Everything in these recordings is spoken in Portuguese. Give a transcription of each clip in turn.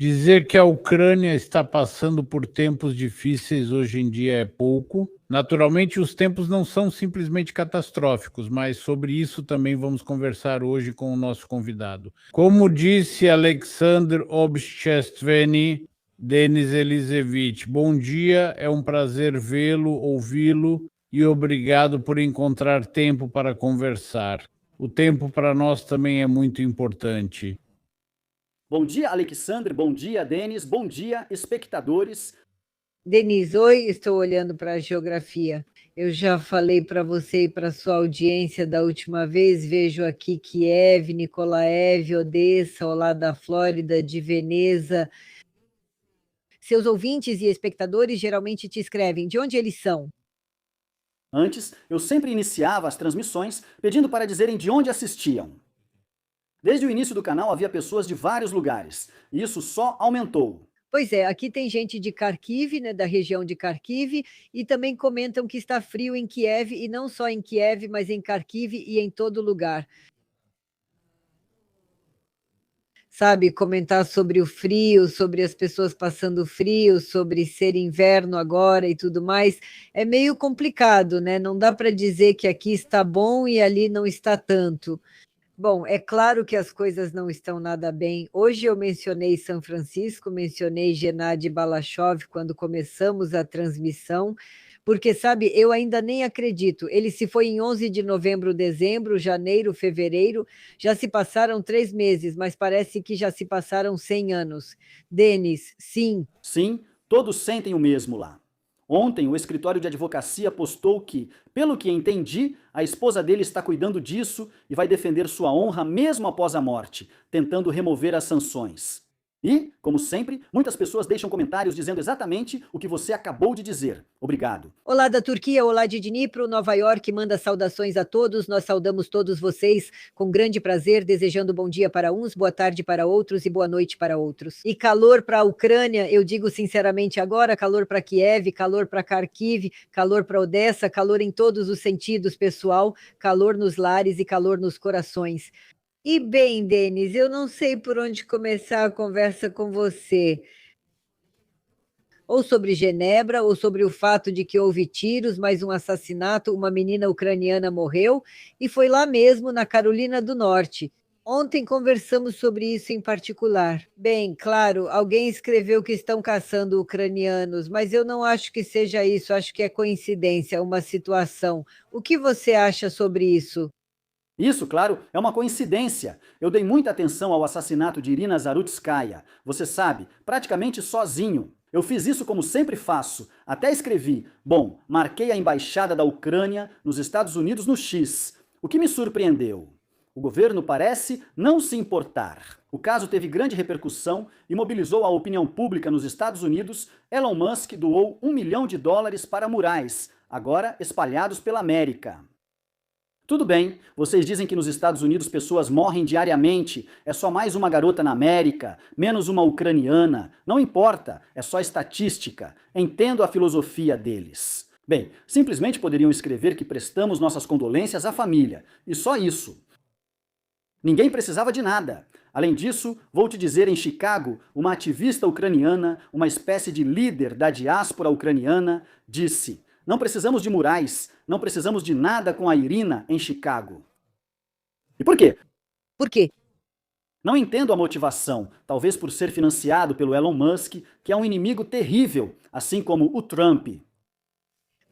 Dizer que a Ucrânia está passando por tempos difíceis hoje em dia é pouco. Naturalmente, os tempos não são simplesmente catastróficos, mas sobre isso também vamos conversar hoje com o nosso convidado. Como disse Alexander Obchestveny, Denis Elisevich, bom dia, é um prazer vê-lo, ouvi-lo e obrigado por encontrar tempo para conversar. O tempo para nós também é muito importante. Bom dia, Alexandre. Bom dia, Denis. Bom dia, espectadores. Denise, oi, estou olhando para a geografia. Eu já falei para você e para sua audiência da última vez, vejo aqui Kiev, Nikolaev, Odessa, ao lado da Flórida, de Veneza. Seus ouvintes e espectadores geralmente te escrevem de onde eles são. Antes, eu sempre iniciava as transmissões pedindo para dizerem de onde assistiam. Desde o início do canal havia pessoas de vários lugares, e isso só aumentou. Pois é, aqui tem gente de Kharkiv, né, da região de Kharkiv, e também comentam que está frio em Kiev, e não só em Kiev, mas em Kharkiv e em todo lugar. Sabe, comentar sobre o frio, sobre as pessoas passando frio, sobre ser inverno agora e tudo mais, é meio complicado, né? Não dá para dizer que aqui está bom e ali não está tanto. Bom, é claro que as coisas não estão nada bem. Hoje eu mencionei São Francisco, mencionei Gennady Balashov quando começamos a transmissão, porque, sabe, eu ainda nem acredito. Ele se foi em 11 de novembro, dezembro, janeiro, fevereiro, já se passaram 3 meses, mas parece que já se passaram 100 anos. Denis, sim. Sim, todos sentem o mesmo lá. Ontem, o escritório de advocacia postou que, pelo que entendi, a esposa dele está cuidando disso e vai defender sua honra mesmo após a morte, tentando remover as sanções. E, como sempre, muitas pessoas deixam comentários dizendo exatamente o que você acabou de dizer. Obrigado. Olá da Turquia, olá de Dnipro, Nova York, manda saudações a todos, nós saudamos todos vocês com grande prazer, desejando bom dia para uns, boa tarde para outros e boa noite para outros. E calor para a Ucrânia, eu digo sinceramente agora, calor para Kiev, calor para Kharkiv, calor para Odessa, calor em todos os sentidos, pessoal, calor nos lares e calor nos corações. E bem, Denis, eu não sei por onde começar a conversa com você. Ou sobre Genebra, ou sobre o fato de que houve tiros, mais um assassinato, uma menina ucraniana morreu, e foi lá mesmo, na Carolina do Norte. Ontem conversamos sobre isso em particular. Bem, claro, alguém escreveu que estão caçando ucranianos, mas eu não acho que seja isso, acho que é coincidência, uma situação. O que você acha sobre isso? Isso, claro, é uma coincidência. Eu dei muita atenção ao assassinato de Irina Zarutskaya. Você sabe, praticamente sozinho. Eu fiz isso como sempre faço. Até escrevi, bom, marquei a embaixada da Ucrânia nos Estados Unidos no X. O que me surpreendeu? O governo parece não se importar. O caso teve grande repercussão e mobilizou a opinião pública nos Estados Unidos. Elon Musk doou US$ 1 milhão para murais, agora espalhados pela América. Tudo bem, vocês dizem que nos Estados Unidos pessoas morrem diariamente, é só mais uma garota na América, menos uma ucraniana, não importa, é só estatística, entendo a filosofia deles. Bem, simplesmente poderiam escrever que prestamos nossas condolências à família, e só isso. Ninguém precisava de nada. Além disso, vou te dizer, em Chicago, uma ativista ucraniana, uma espécie de líder da diáspora ucraniana, disse: não precisamos de murais, não precisamos de nada com a Irina em Chicago. E por quê? Por quê? Não entendo a motivação, talvez por ser financiado pelo Elon Musk, que é um inimigo terrível, assim como o Trump.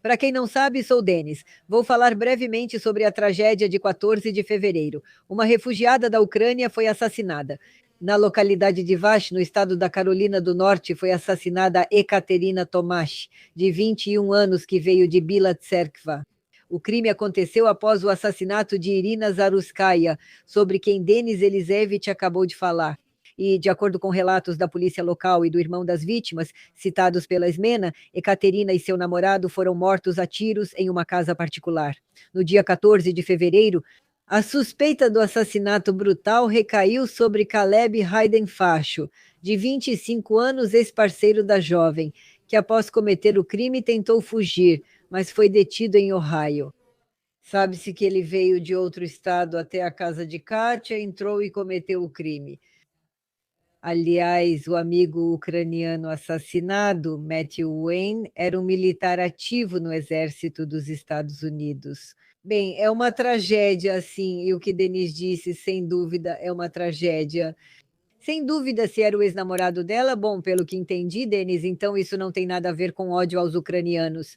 Para quem não sabe, sou Denis. Vou falar brevemente sobre a tragédia de 14 de fevereiro. Uma refugiada da Ucrânia foi assassinada. Na localidade de Vash, no estado da Carolina do Norte, foi assassinada Ekaterina Tomash, de 21 anos, que veio de Bila Tserkva. O crime aconteceu após o assassinato de Irina Zaruskaya, sobre quem Denis Elisevich acabou de falar. E, de acordo com relatos da polícia local e do irmão das vítimas, citados pela Smena, Ekaterina e seu namorado foram mortos a tiros em uma casa particular. No dia 14 de fevereiro, a suspeita do assassinato brutal recaiu sobre Caleb Hayden Facho, de 25 anos, ex-parceiro da jovem, que após cometer o crime tentou fugir, mas foi detido em Ohio. Sabe-se que ele veio de outro estado até a casa de Kátia, entrou e cometeu o crime. Aliás, o amigo ucraniano assassinado, Matthew Wayne, era um militar ativo no exército dos Estados Unidos. Bem, é uma tragédia, assim, e o que Denise disse, sem dúvida, é uma tragédia. Sem dúvida, se era o ex-namorado dela, bom, pelo que entendi, Denise, então isso não tem nada a ver com ódio aos ucranianos.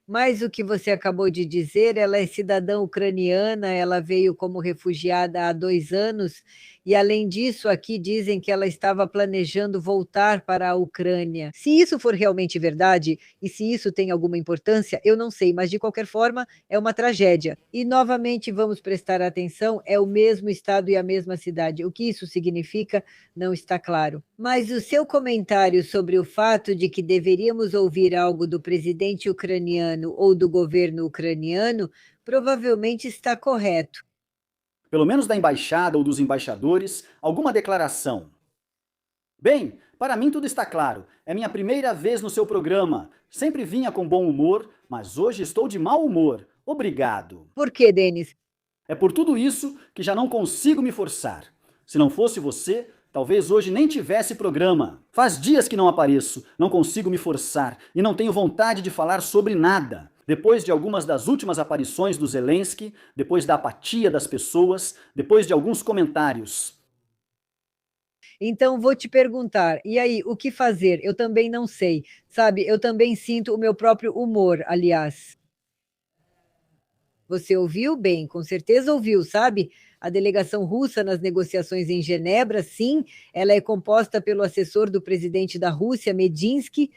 Mas o que você acabou de dizer, ela é cidadã ucraniana, ela veio como refugiada há 2 anos, e além disso, aqui dizem que ela estava planejando voltar para a Ucrânia. Se isso for realmente verdade, e se isso tem alguma importância, eu não sei, mas de qualquer forma, é uma tragédia. E novamente vamos prestar atenção, é o mesmo estado e a mesma cidade. O que isso significa não está claro. Mas o seu comentário sobre o fato de que deveríamos ouvir algo do presidente ucraniano ou do governo ucraniano provavelmente está correto. Pelo menos da embaixada ou dos embaixadores, alguma declaração. Bem, para mim tudo está claro. É minha primeira vez no seu programa. Sempre vinha com bom humor, mas hoje estou de mau humor. Obrigado. Por quê, Denis? É por tudo isso que já não consigo me forçar. Se não fosse você, talvez hoje nem tivesse programa. Faz dias que não apareço, não consigo me forçar e não tenho vontade de falar sobre nada. Depois de algumas das últimas aparições do Zelensky, depois da apatia das pessoas, depois de alguns comentários. Então vou te perguntar, e aí, o que fazer? Eu também não sei. Sabe, eu também sinto o meu próprio humor, aliás. Você ouviu bem, com certeza ouviu, sabe? A delegação russa nas negociações em Genebra, sim, ela é composta pelo assessor do presidente da Rússia, Medinsky,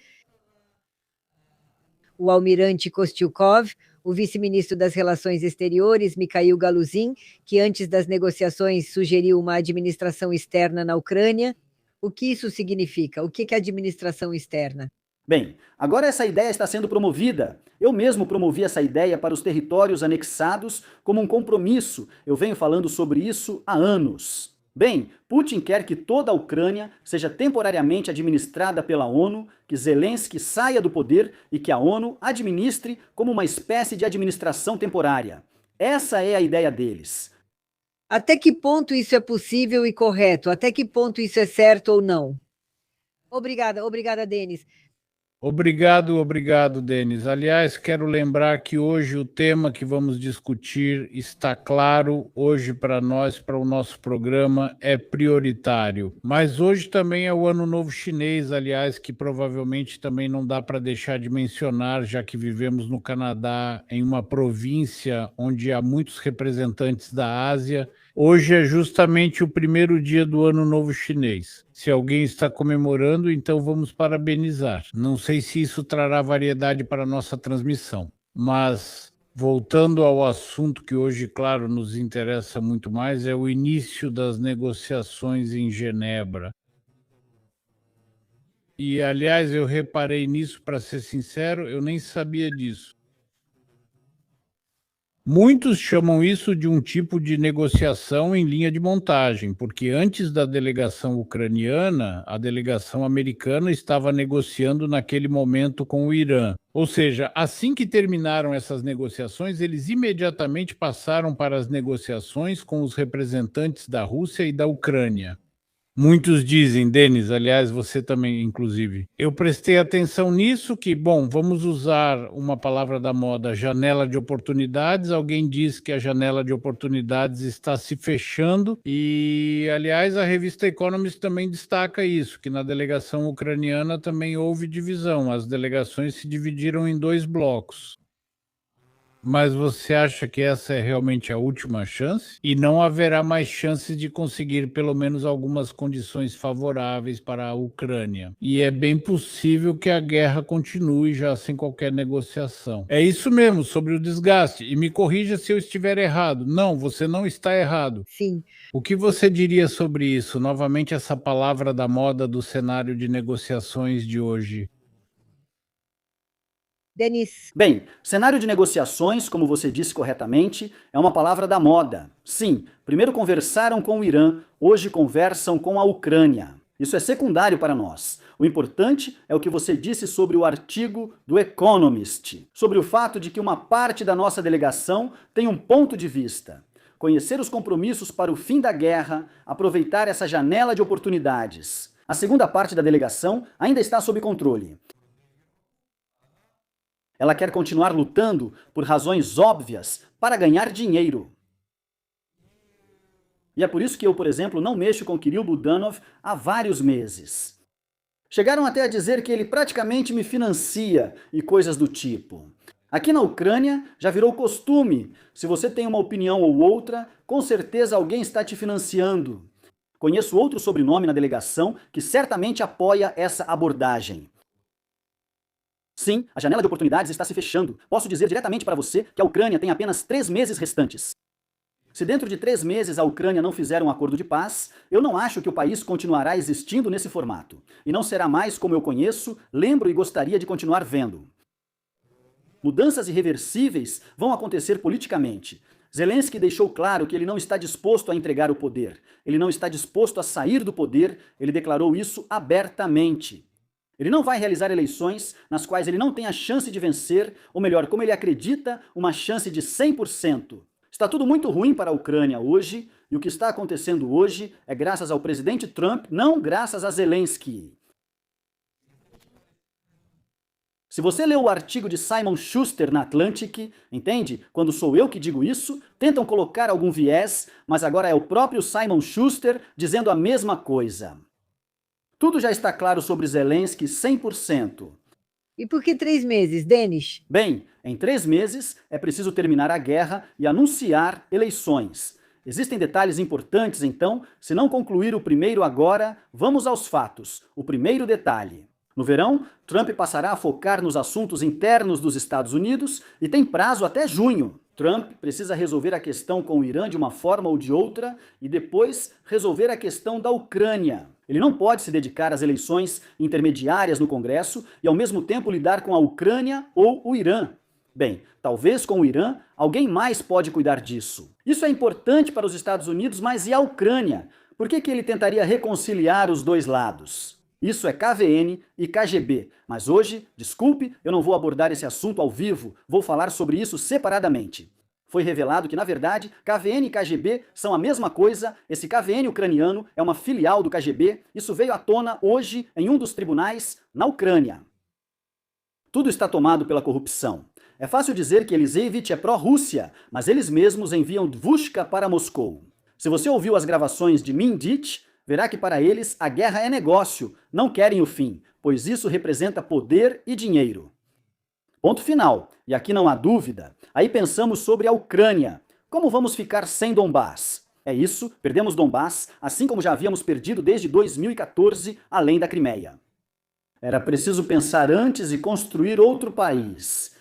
o almirante Kostyukov, o vice-ministro das Relações Exteriores, Mikhail Galuzin, que antes das negociações sugeriu uma administração externa na Ucrânia. O que isso significa? O que é administração externa? Bem, agora essa ideia está sendo promovida. Eu mesmo promovi essa ideia para os territórios anexados como um compromisso. Eu venho falando sobre isso há anos. Bem, Putin quer que toda a Ucrânia seja temporariamente administrada pela ONU, que Zelensky saia do poder e que a ONU administre como uma espécie de administração temporária. Essa é a ideia deles. Até que ponto isso é possível e correto? Até que ponto isso é certo ou não? Obrigada, Denis. Obrigado, Denis. Aliás, quero lembrar que hoje o tema que vamos discutir está claro, hoje para nós, para o nosso programa, é prioritário. Mas hoje também é o Ano Novo Chinês, aliás, que provavelmente também não dá para deixar de mencionar, já que vivemos no Canadá, em uma província onde há muitos representantes da Ásia. Hoje é justamente o primeiro dia do Ano Novo Chinês. Se alguém está comemorando, então vamos parabenizar. Não sei se isso trará variedade para a nossa transmissão, mas voltando ao assunto que hoje, claro, nos interessa muito mais, é o início das negociações em Genebra. E, aliás, eu reparei nisso, para ser sincero, eu nem sabia disso. Muitos chamam isso de um tipo de negociação em linha de montagem, porque antes da delegação ucraniana, a delegação americana estava negociando naquele momento com o Irã. Ou seja, assim que terminaram essas negociações, eles imediatamente passaram para as negociações com os representantes da Rússia e da Ucrânia. Muitos dizem, Denis, aliás, você também, inclusive. Eu prestei atenção nisso, que, bom, vamos usar uma palavra da moda, janela de oportunidades. Alguém diz que a janela de oportunidades está se fechando e, aliás, a revista Economist também destaca isso, que na delegação ucraniana também houve divisão. As delegações se dividiram em 2 blocos. Mas você acha que essa é realmente a última chance? E não haverá mais chances de conseguir pelo menos algumas condições favoráveis para a Ucrânia. E é bem possível que a guerra continue já sem qualquer negociação. É isso mesmo, sobre o desgaste. E me corrija se eu estiver errado. Não, você não está errado. Sim. O que você diria sobre isso? Novamente, essa palavra da moda do cenário de negociações de hoje. Denis. Bem, cenário de negociações, como você disse corretamente, é uma palavra da moda. Sim, primeiro conversaram com o Irã, hoje conversam com a Ucrânia. Isso é secundário para nós. O importante é o que você disse sobre o artigo do Economist, sobre o fato de que uma parte da nossa delegação tem um ponto de vista. conhecer os compromissos para o fim da guerra, aproveitar essa janela de oportunidades. A segunda parte da delegação ainda está sob controle. Ela quer continuar lutando por razões óbvias para ganhar dinheiro. E é por isso que eu, por exemplo, não mexo com Kirill Budanov há vários meses. Chegaram até a dizer que ele praticamente me financia e coisas do tipo. Aqui na Ucrânia já virou costume. Se você tem uma opinião ou outra, com certeza alguém está te financiando. Conheço outro sobrenome na delegação que certamente apoia essa abordagem. Sim, a janela de oportunidades está se fechando. Posso dizer diretamente para você que a Ucrânia tem apenas 3 meses restantes. Se dentro de 3 meses a Ucrânia não fizer um acordo de paz, eu não acho que o país continuará existindo nesse formato. E não será mais como eu conheço, lembro e gostaria de continuar vendo. Mudanças irreversíveis vão acontecer politicamente. Zelensky deixou claro que ele não está disposto a entregar o poder. Ele não está disposto a sair do poder, ele declarou isso abertamente. Ele não vai realizar eleições nas quais ele não tem a chance de vencer, ou melhor, como ele acredita, uma chance de 100%. Está tudo muito ruim para a Ucrânia hoje, e o que está acontecendo hoje é graças ao presidente Trump, não graças a Zelensky. Se você leu o artigo de Simon Schuster na Atlantic, entende? Quando sou eu que digo isso, tentam colocar algum viés, mas agora é o próprio Simon Schuster dizendo a mesma coisa. Tudo já está claro sobre Zelensky 100%. E por que 3 meses, Denis? Bem, em 3 meses é preciso terminar a guerra e anunciar eleições. Existem detalhes importantes, então, se não concluir o primeiro agora, vamos aos fatos. O primeiro detalhe. No verão, Trump passará a focar nos assuntos internos dos Estados Unidos e tem prazo até junho. Trump precisa resolver a questão com o Irã de uma forma ou de outra e depois resolver a questão da Ucrânia. Ele não pode se dedicar às eleições intermediárias no Congresso e ao mesmo tempo lidar com a Ucrânia ou o Irã. Bem, talvez com o Irã, alguém mais pode cuidar disso. Isso é importante para os Estados Unidos, mas e a Ucrânia? Por que ele tentaria reconciliar os dois lados? Isso é KVN e KGB, mas hoje, desculpe, eu não vou abordar esse assunto ao vivo, vou falar sobre isso separadamente. Foi revelado que, na verdade, KVN e KGB são a mesma coisa, esse KVN ucraniano é uma filial do KGB, isso veio à tona hoje em um dos tribunais na Ucrânia. Tudo está tomado pela corrupção. É fácil dizer que Eliseevich é pró-Rússia, mas eles mesmos enviam Dvushka para Moscou. Se você ouviu as gravações de Mindich, verá que para eles a guerra é negócio, não querem o fim, pois isso representa poder e dinheiro. Ponto final, e aqui não há dúvida. Aí pensamos sobre a Ucrânia. Como vamos ficar sem Donbás? É isso, perdemos Donbás, assim como já havíamos perdido desde 2014, além da Crimeia. Era preciso pensar antes e construir outro país.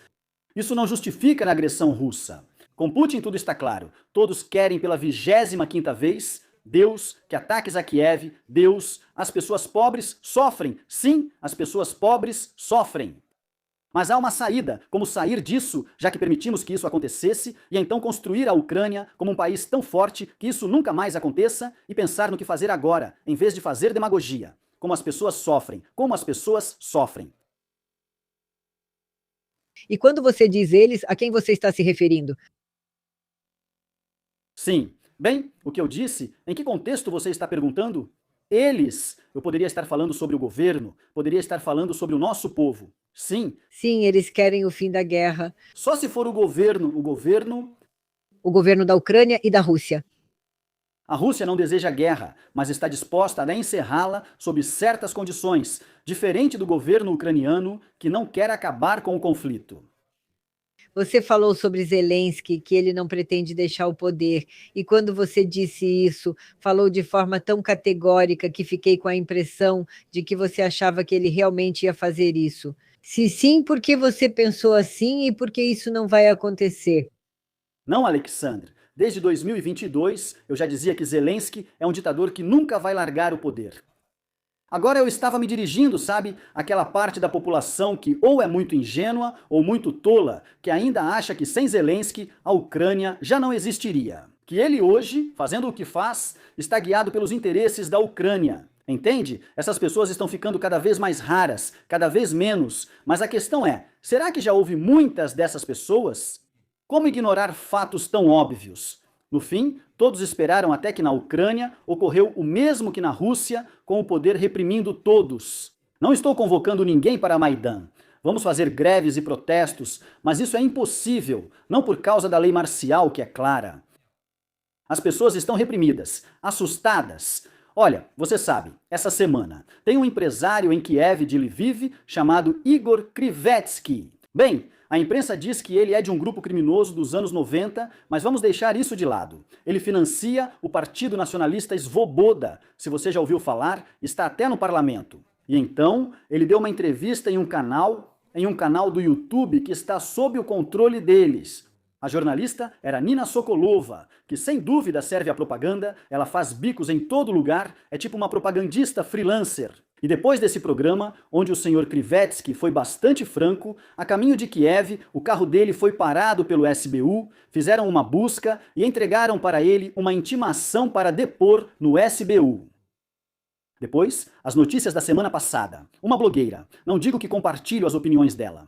Isso não justifica a agressão russa. Com Putin tudo está claro. Todos querem pela 25ª vez Deus, que ataques a Kiev, Deus, as pessoas pobres sofrem. Sim, as pessoas pobres sofrem. Mas há uma saída, como sair disso, já que permitimos que isso acontecesse, e então construir a Ucrânia como um país tão forte que isso nunca mais aconteça e pensar no que fazer agora, em vez de fazer demagogia. Como as pessoas sofrem, como as pessoas sofrem. E quando você diz eles, a quem você está se referindo? Sim. Bem, o que eu disse, em que contexto você está perguntando? Eles. Eu poderia estar falando sobre o governo, poderia estar falando sobre o nosso povo. Sim. Sim, eles querem o fim da guerra. Só se for o governo. O governo da Ucrânia e da Rússia. A Rússia não deseja guerra, mas está disposta a encerrá-la sob certas condições, diferente do governo ucraniano, que não quer acabar com o conflito. Você falou sobre Zelensky, que ele não pretende deixar o poder, e quando você disse isso, falou de forma tão categórica que fiquei com a impressão de que você achava que ele realmente ia fazer isso. Se sim, por que você pensou assim e por que isso não vai acontecer? Não, Alexandre. Desde 2022, eu já dizia que Zelensky é um ditador que nunca vai largar o poder. Agora eu estava me dirigindo, sabe, àquela parte da população que ou é muito ingênua ou muito tola, que ainda acha que sem Zelensky a Ucrânia já não existiria. Que ele hoje, fazendo o que faz, está guiado pelos interesses da Ucrânia. Entende? Essas pessoas estão ficando cada vez mais raras, cada vez menos. Mas a questão é, será que já houve muitas dessas pessoas? Como ignorar fatos tão óbvios? No fim, todos esperaram até que na Ucrânia ocorreu o mesmo que na Rússia, com o poder reprimindo todos. Não estou convocando ninguém para Maidan. Vamos fazer greves e protestos, mas isso é impossível, não por causa da lei marcial, que é clara. As pessoas estão reprimidas, assustadas. Olha, você sabe, essa semana tem um empresário em Kiev de Lviv chamado Igor Krivetsky. Bem, a imprensa diz que ele é de um grupo criminoso dos anos 90, mas vamos deixar isso de lado. Ele financia o Partido Nacionalista Svoboda. Se você já ouviu falar, está até no parlamento. E então, ele deu uma entrevista em um canal do YouTube que está sob o controle deles. A jornalista era Nina Sokolova, que sem dúvida serve à propaganda, ela faz bicos em todo lugar, é tipo uma propagandista freelancer. E depois desse programa, onde o senhor Krivetsky foi bastante franco, a caminho de Kiev, o carro dele foi parado pelo SBU, fizeram uma busca e entregaram para ele uma intimação para depor no SBU. Depois, as notícias da semana passada. Uma blogueira, não digo que compartilho as opiniões dela.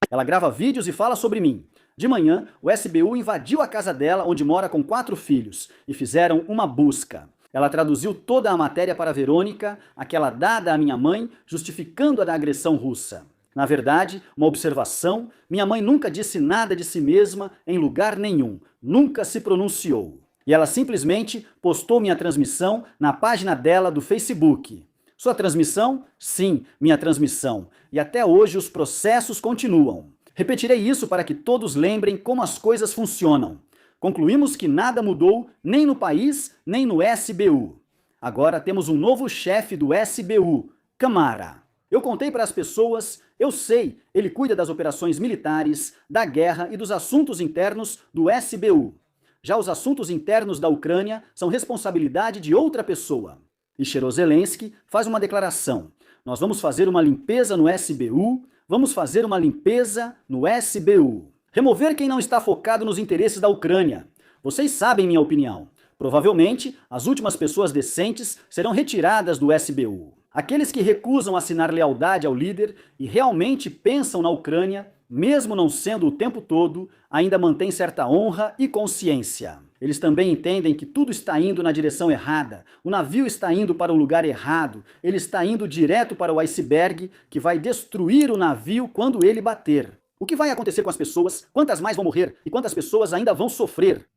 Ela grava vídeos e fala sobre mim. De manhã, o SBU invadiu a casa dela, onde mora com 4 filhos, e fizeram uma busca. Ela traduziu toda a matéria para Verônica, aquela dada à minha mãe, justificando a agressão russa. Na verdade, uma observação, minha mãe nunca disse nada de si mesma em lugar nenhum, nunca se pronunciou. E ela simplesmente postou minha transmissão na página dela do Facebook. Sua transmissão? Sim, minha transmissão. E até hoje os processos continuam. Repetirei isso para que todos lembrem como as coisas funcionam. Concluímos que nada mudou nem no país, nem no SBU. Agora temos um novo chefe do SBU, Camara. Eu contei para as pessoas, eu sei, ele cuida das operações militares, da guerra e dos assuntos internos do SBU. Já os assuntos internos da Ucrânia são responsabilidade de outra pessoa. E Zelensky faz uma declaração. Nós vamos fazer uma limpeza no SBU, vamos fazer uma limpeza no SBU. Remover quem não está focado nos interesses da Ucrânia. Vocês sabem minha opinião. Provavelmente, as últimas pessoas decentes serão retiradas do SBU. Aqueles que recusam assinar lealdade ao líder e realmente pensam na Ucrânia, mesmo não sendo o tempo todo, ainda mantêm certa honra e consciência. Eles também entendem que tudo está indo na direção errada, o navio está indo para o lugar errado, ele está indo direto para o iceberg que vai destruir o navio quando ele bater. O que vai acontecer com as pessoas? Quantas mais vão morrer? E quantas pessoas ainda vão sofrer?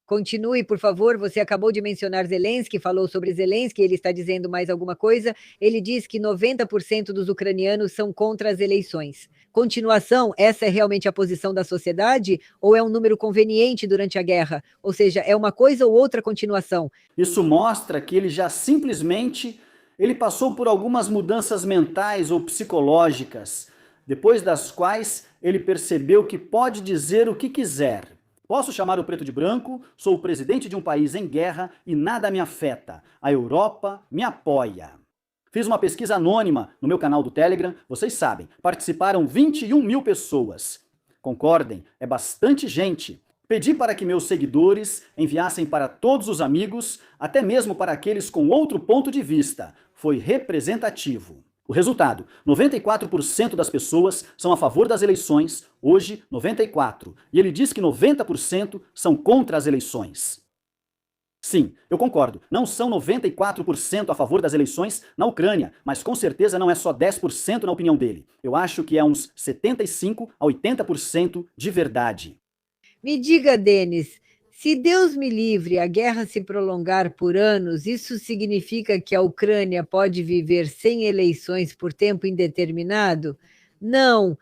Continue, por favor. Você acabou de mencionar Zelensky, falou sobre Zelensky, ele está dizendo mais alguma coisa. Ele diz que 90% dos ucranianos são contra as eleições. Continuação, essa é realmente a posição da sociedade? Ou é um número conveniente durante a guerra? Ou seja, é uma coisa ou outra continuação? Isso mostra que ele já simplesmente passou por algumas mudanças mentais ou psicológicas, depois das quais ele percebeu que pode dizer o que quiser. Posso chamar o preto de branco, sou o presidente de um país em guerra e nada me afeta. A Europa me apoia. Fiz uma pesquisa anônima no meu canal do Telegram, vocês sabem, participaram 21 mil pessoas. Concordem, é bastante gente. Pedi para que meus seguidores enviassem para todos os amigos, até mesmo para aqueles com outro ponto de vista. Foi representativo. O resultado, 94% das pessoas são a favor das eleições, hoje 94%, e ele diz que 90% são contra as eleições. Sim, eu concordo, não são 94% a favor das eleições na Ucrânia, mas com certeza não é só 10% na opinião dele. Eu acho que é uns 75% a 80% de verdade. Me diga, Denis, se Deus me livre, a guerra se prolongar por anos, isso significa que a Ucrânia pode viver sem eleições por tempo indeterminado? Não.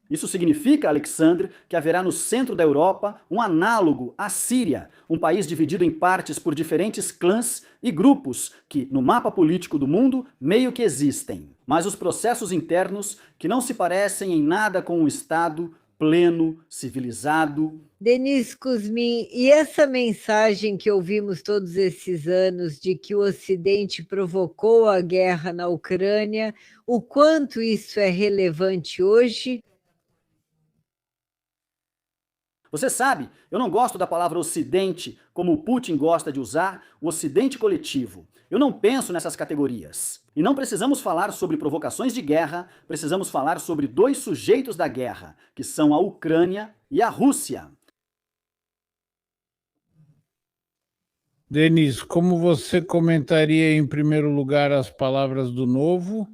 Isso significa, Alexandre, que haverá no centro da Europa um análogo à Síria, um país dividido em partes por diferentes clãs e grupos que, no mapa político do mundo, meio que existem. Mas os processos internos, que não se parecem em nada com um Estado pleno, civilizado. Denis Kuzmin, e essa mensagem que ouvimos todos esses anos de que o Ocidente provocou a guerra na Ucrânia, o quanto isso é relevante hoje? Você sabe, eu não gosto da palavra Ocidente, como o Putin gosta de usar, o Ocidente coletivo. Eu não penso nessas categorias. E não precisamos falar sobre provocações de guerra, precisamos falar sobre 2 sujeitos da guerra, que são a Ucrânia e a Rússia. Denis, como você comentaria em primeiro lugar as palavras do novo?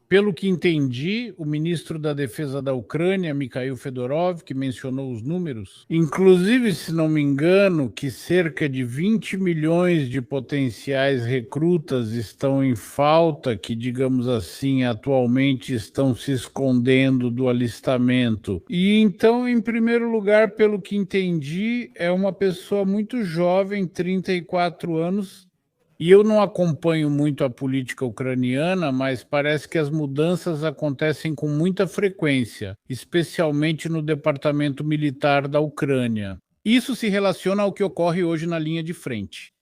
Pelo que entendi, o ministro da Defesa da Ucrânia, Mikhail Fedorov, que mencionou os números, inclusive, se não me engano, que cerca de 20 milhões de potenciais recrutas estão em falta, que, digamos assim, atualmente estão se escondendo do alistamento. E então, em primeiro lugar, pelo que entendi, é uma pessoa muito jovem, 34 anos, e eu não acompanho muito a política ucraniana, mas parece que as mudanças acontecem com muita frequência, especialmente no departamento militar da Ucrânia. Isso se relaciona ao que ocorre hoje na linha de frente.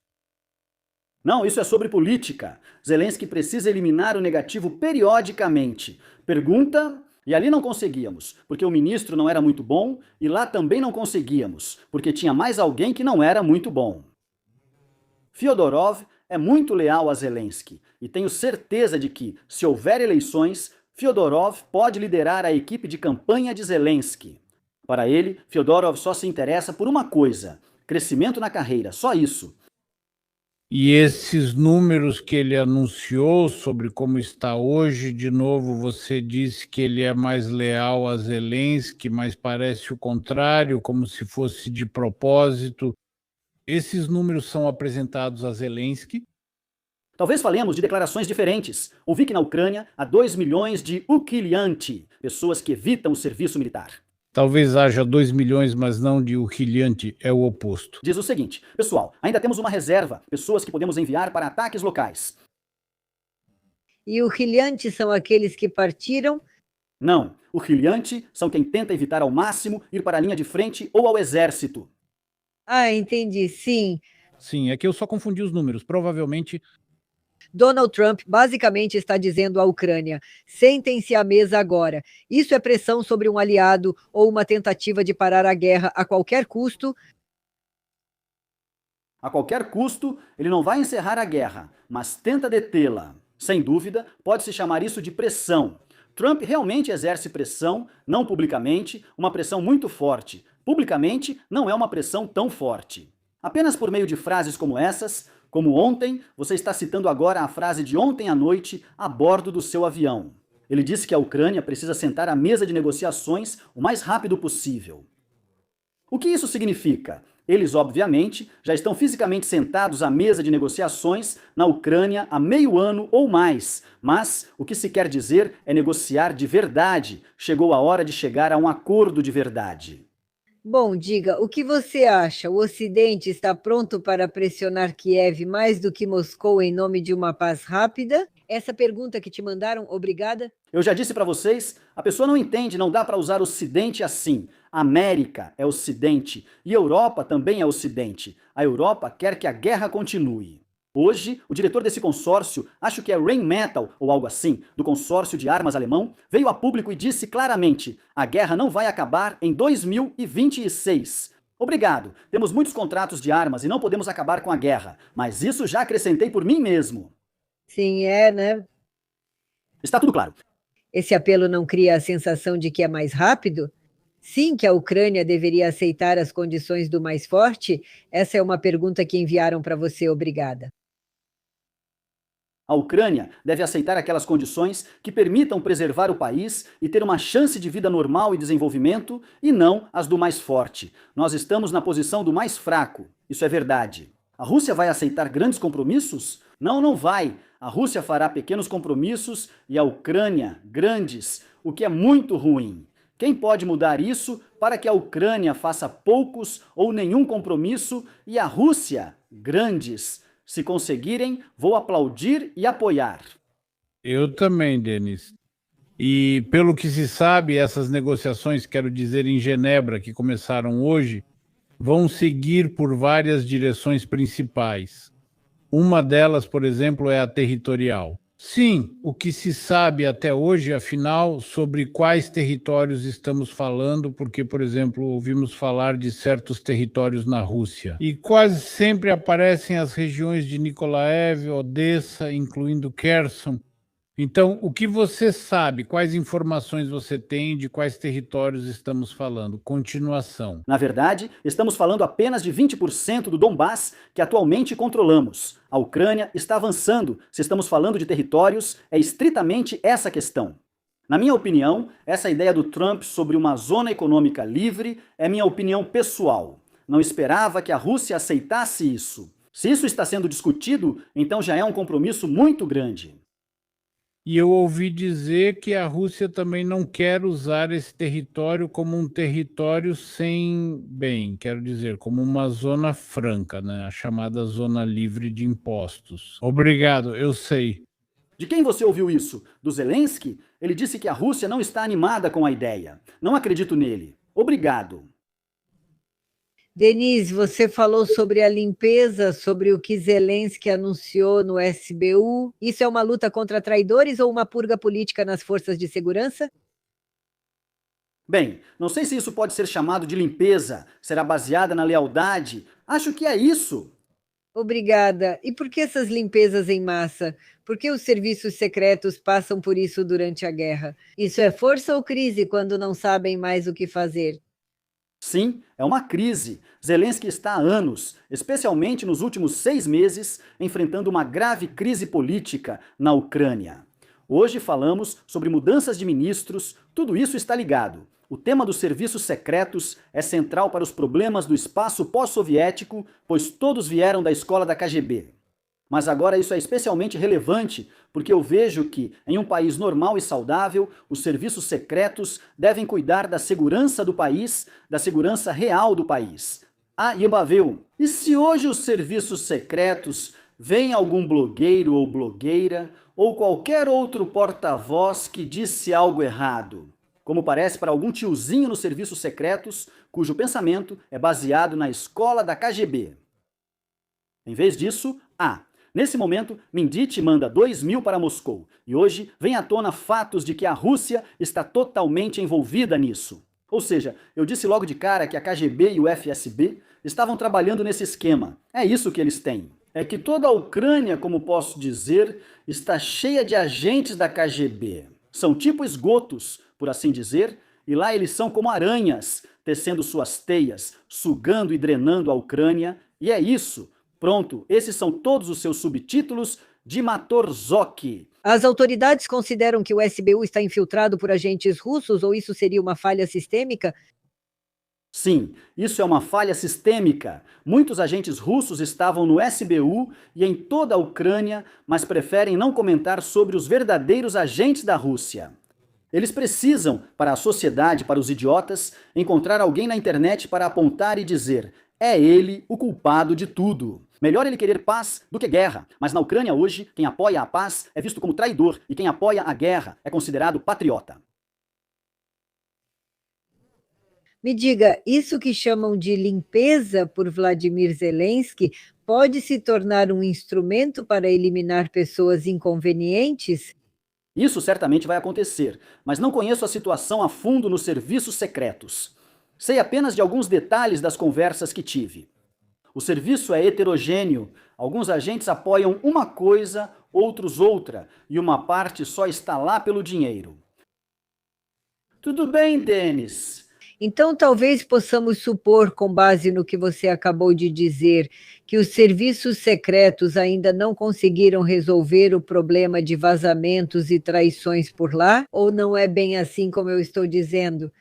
Não, isso é sobre política. Zelensky precisa eliminar o negativo periodicamente. Pergunta, e ali não conseguíamos, porque o ministro não era muito bom, e lá também não conseguíamos, porque tinha mais alguém que não era muito bom. Fyodorov é muito leal a Zelensky, e tenho certeza de que, se houver eleições, Fyodorov pode liderar a equipe de campanha de Zelensky. Para ele, Fyodorov só se interessa por uma coisa: crescimento na carreira, só isso. E esses números que ele anunciou sobre como está hoje, de novo, você disse que ele é mais leal a Zelensky, mas parece o contrário, como se fosse de propósito. Esses números são apresentados a Zelensky. Talvez falemos de declarações diferentes. Ouvi que na Ucrânia há 2 milhões de ukilianti, pessoas que evitam o serviço militar. Talvez haja 2 milhões, mas não de Ukilianti, é o oposto. Diz o seguinte: pessoal, ainda temos uma reserva, pessoas que podemos enviar para ataques locais. E ukiliantes são aqueles que partiram? Não, ukilianti são quem tenta evitar ao máximo ir para a linha de frente ou ao exército. Ah, entendi, sim. Sim, é que eu só confundi os números. Provavelmente. Donald Trump basicamente está dizendo à Ucrânia: sentem-se à mesa agora. Isso é pressão sobre um aliado ou uma tentativa de parar a guerra a qualquer custo? A qualquer custo, ele não vai encerrar a guerra, mas tenta detê-la. Sem dúvida, pode-se chamar isso de pressão. Trump realmente exerce pressão, não publicamente, uma pressão muito forte. Publicamente, não é uma pressão tão forte. Apenas por meio de frases como essas, como ontem, você está citando agora a frase de ontem à noite a bordo do seu avião. Ele disse que a Ucrânia precisa sentar à mesa de negociações o mais rápido possível. O que isso significa? Eles, obviamente, já estão fisicamente sentados à mesa de negociações na Ucrânia há meio ano ou mais, mas o que se quer dizer é negociar de verdade. Chegou a hora de chegar a um acordo de verdade. Bom, diga, o que você acha? O Ocidente está pronto para pressionar Kiev mais do que Moscou em nome de uma paz rápida? Essa pergunta que te mandaram, obrigada. Eu já disse para vocês, a pessoa não entende, não dá para usar Ocidente assim. América é Ocidente e Europa também é Ocidente. A Europa quer que a guerra continue. Hoje, o diretor desse consórcio, acho que é Rheinmetall ou algo assim, do consórcio de armas alemão, veio a público e disse claramente: a guerra não vai acabar em 2026. Obrigado, temos muitos contratos de armas e não podemos acabar com a guerra, mas isso já acrescentei por mim mesmo. Sim, é, né? Está tudo claro. Esse apelo não cria a sensação de que é mais rápido? Sim, que a Ucrânia deveria aceitar as condições do mais forte? Essa é uma pergunta que enviaram para você, obrigada. A Ucrânia deve aceitar aquelas condições que permitam preservar o país e ter uma chance de vida normal e desenvolvimento, e não as do mais forte. Nós estamos na posição do mais fraco. Isso é verdade. A Rússia vai aceitar grandes compromissos? Não, não vai. A Rússia fará pequenos compromissos e a Ucrânia grandes, o que é muito ruim. Quem pode mudar isso para que a Ucrânia faça poucos ou nenhum compromisso e a Rússia grandes? Se conseguirem, vou aplaudir e apoiar. Eu também, Denis. E pelo que se sabe, essas negociações, quero dizer, em Genebra, que começaram hoje, vão seguir por várias direções principais. Uma delas, por exemplo, é a territorial. Sim, o que se sabe até hoje, afinal, sobre quais territórios estamos falando, porque, por exemplo, ouvimos falar de certos territórios na Rússia. E quase sempre aparecem as regiões de Nikolaev, Odessa, incluindo Kherson, Então, o que você sabe? Quais informações você tem? De quais territórios estamos falando? Continuação. Na verdade, estamos falando apenas de 20% do Donbass que atualmente controlamos. A Ucrânia está avançando. Se estamos falando de territórios, é estritamente essa questão. Na minha opinião, essa ideia do Trump sobre uma zona econômica livre é minha opinião pessoal. Não esperava que a Rússia aceitasse isso. Se isso está sendo discutido, então já é um compromisso muito grande. E eu ouvi dizer que a Rússia também não quer usar esse território como um território sem bem, quero dizer, como uma zona franca, né? A chamada zona livre de impostos. Obrigado, eu sei. De quem você ouviu isso? Do Zelensky? Ele disse que a Rússia não está animada com a ideia. Não acredito nele. Obrigado. Denise, você falou sobre a limpeza, sobre o que Zelensky anunciou no SBU. Isso é uma luta contra traidores ou uma purga política nas forças de segurança? Bem, não sei se isso pode ser chamado de limpeza, será baseada na lealdade. Acho que é isso. Obrigada. E por que essas limpezas em massa? Por que os serviços secretos passam por isso durante a guerra? Isso é força ou crise quando não sabem mais o que fazer? Sim, é uma crise. Zelensky está há anos, especialmente nos últimos 6 meses, enfrentando uma grave crise política na Ucrânia. Hoje falamos sobre mudanças de ministros, tudo isso está ligado. O tema dos serviços secretos é central para os problemas do espaço pós-soviético, pois todos vieram da escola da KGB. Mas agora isso é especialmente relevante porque eu vejo que, em um país normal e saudável, os serviços secretos devem cuidar da segurança do país, da segurança real do país. Ah, Yambaveu, e se hoje os serviços secretos veem algum blogueiro ou blogueira ou qualquer outro porta-voz que disse algo errado? Como parece para algum tiozinho nos serviços secretos, cujo pensamento é baseado na escola da KGB. Em vez disso, nesse momento, Mindit manda 2.000 para Moscou, e hoje vem à tona fatos de que a Rússia está totalmente envolvida nisso. Ou seja, eu disse logo de cara que a KGB e o FSB estavam trabalhando nesse esquema. É isso que eles têm. É que toda a Ucrânia, como posso dizer, está cheia de agentes da KGB. São tipo esgotos, por assim dizer, e lá eles são como aranhas, tecendo suas teias, sugando e drenando a Ucrânia, e é isso. Pronto, esses são todos os seus subtítulos de Matorzok. As autoridades consideram que o SBU está infiltrado por agentes russos ou isso seria uma falha sistêmica? Sim, isso é uma falha sistêmica. Muitos agentes russos estavam no SBU e em toda a Ucrânia, mas preferem não comentar sobre os verdadeiros agentes da Rússia. Eles precisam, para a sociedade, para os idiotas, encontrar alguém na internet para apontar e dizer: é ele o culpado de tudo. Melhor ele querer paz do que guerra, mas na Ucrânia hoje, quem apoia a paz é visto como traidor e quem apoia a guerra é considerado patriota. Me diga, isso que chamam de limpeza por Vladimir Zelensky pode se tornar um instrumento para eliminar pessoas inconvenientes? Isso certamente vai acontecer, mas não conheço a situação a fundo nos serviços secretos. Sei apenas de alguns detalhes das conversas que tive. O serviço é heterogêneo, alguns agentes apoiam uma coisa, outros outra, e uma parte só está lá pelo dinheiro. Tudo bem, Denis. Então, talvez possamos supor, com base no que você acabou de dizer, que os serviços secretos ainda não conseguiram resolver o problema de vazamentos e traições por lá? Ou não é bem assim como eu estou dizendo?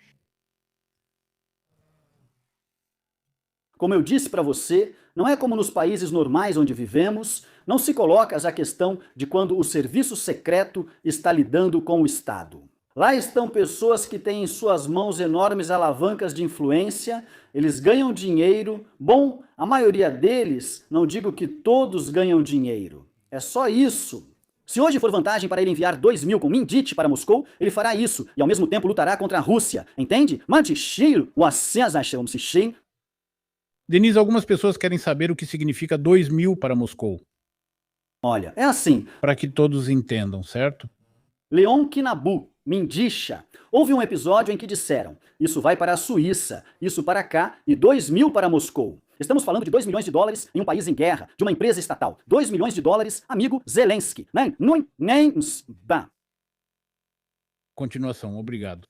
Como eu disse para você, não é como nos países normais onde vivemos, não se coloca a questão de quando o serviço secreto está lidando com o Estado. Lá estão pessoas que têm em suas mãos enormes alavancas de influência, eles ganham dinheiro. Bom, a maioria deles, não digo que todos ganham dinheiro. É só isso. Se hoje for vantagem para ele enviar 2.000 com Mindit para Moscou, ele fará isso e ao mesmo tempo lutará contra a Rússia. Entende? Denise, algumas pessoas querem saber o que significa 2.000 para Moscou. Olha, é assim. Para que todos entendam, certo? Leon Kinabu, Mindisha. Houve um episódio em que disseram: isso vai para a Suíça, isso para cá e 2.000 para Moscou. Estamos falando de 2 milhões de dólares em um país em guerra, de uma empresa estatal. 2 milhões de dólares, amigo Zelensky. Continuação, obrigado.